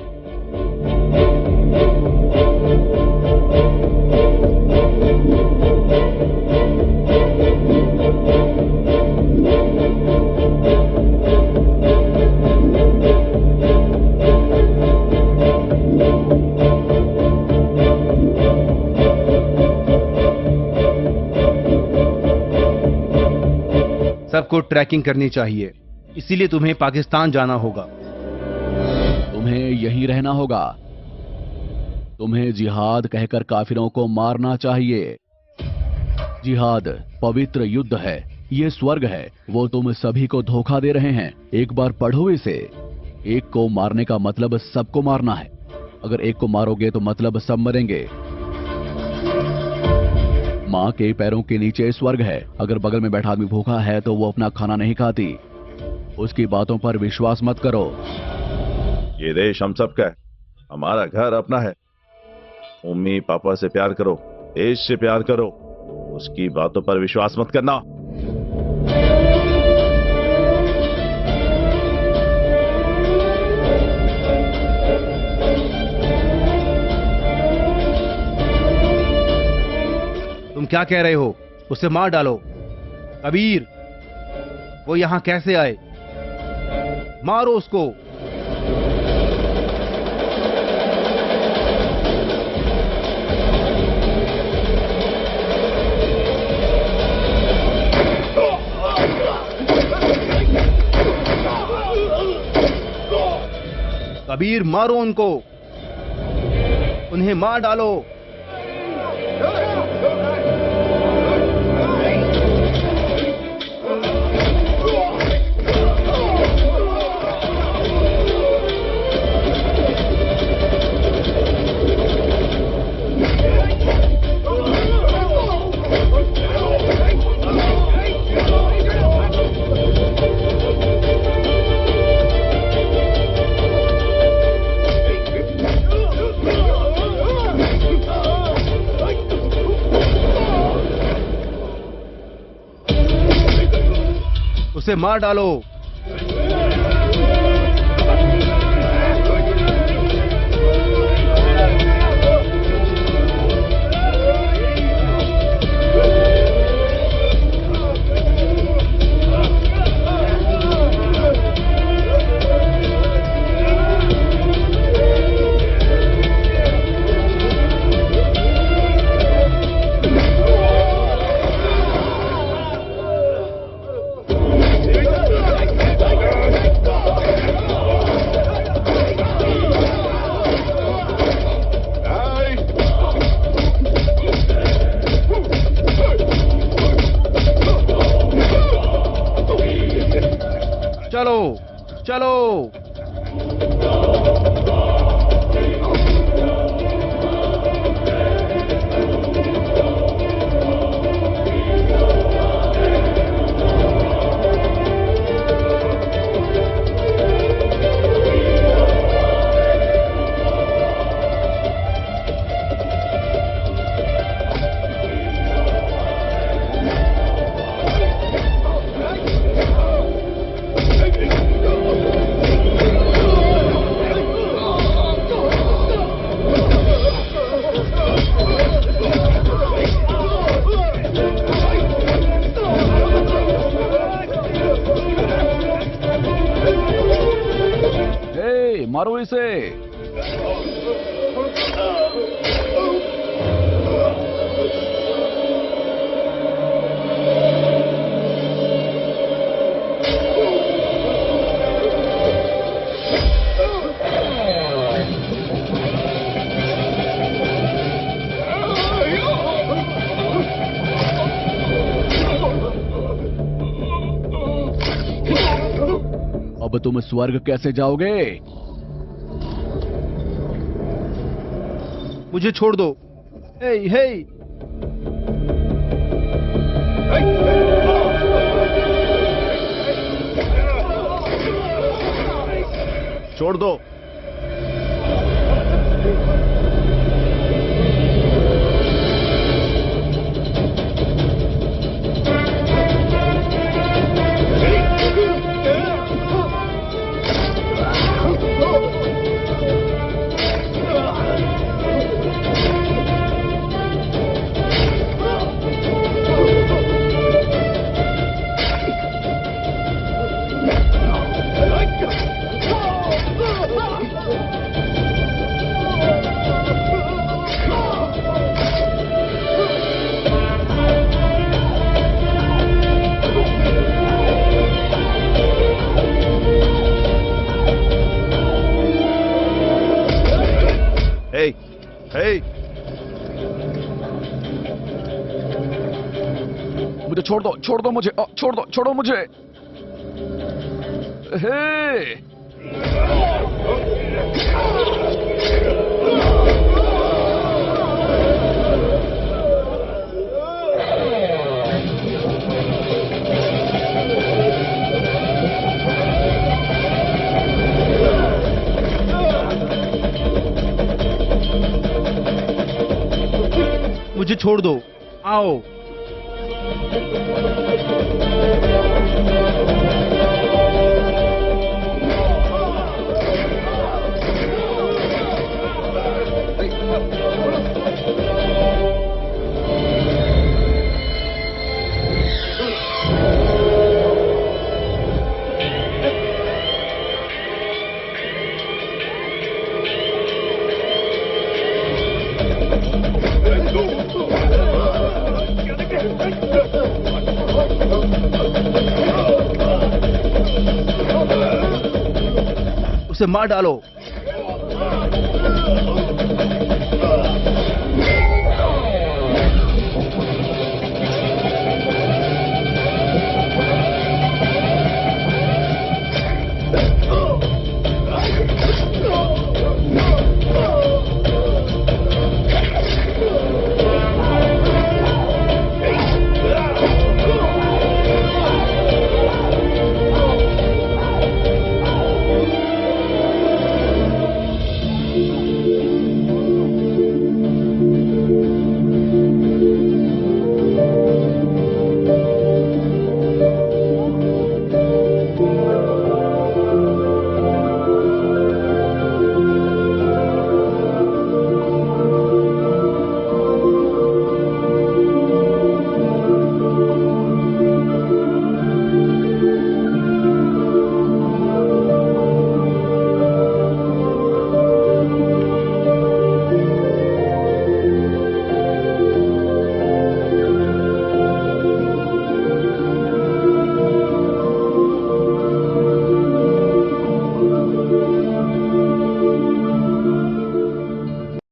सबको ट्रैकिंग करनी चाहिए। इसीलिए तुम्हें पाकिस्तान जाना होगा। तुम्हें यहीं रहना होगा। तुम्हें जिहाद कहकर काफिरों को मारना चाहिए। जिहाद पवित्र युद्ध है, ये स्वर्ग है। वो तुम सभी को धोखा दे रहे हैं। एक बार पढ़ो इसे। एक को मारने का मतलब सबको मारना है। अगर एक को मारोगे तो मतलब सब मरेंगे। माँ के पैरों के नीचे स्वर्ग है। अगर बगल में बैठा आदमी भूखा है तो वो अपना खाना नहीं खाती। उसकी बातों पर विश्वास मत करो। ये देश हम सबका है। हमारा घर अपना है। मम्मी पापा से प्यार करो, देश से प्यार करो। उसकी बातों पर विश्वास मत करना। क्या कह रहे हो? उसे मार डालो। कबीर, वो यहां कैसे आए? मारो उसको। कबीर, मारो उनको, उन्हें मार डालो। उसे मार डालो। चलो चलो। मारो इसे। अब तुम स्वर्ग कैसे जाओगे? मुझे छोड़ दो। हे हे। छोड़ दो। हे, मुझे छोड़ दो मुझे, छोड़ो मुझे। हे, मुझे छोड़ दो। आओ। उसे मार डालो।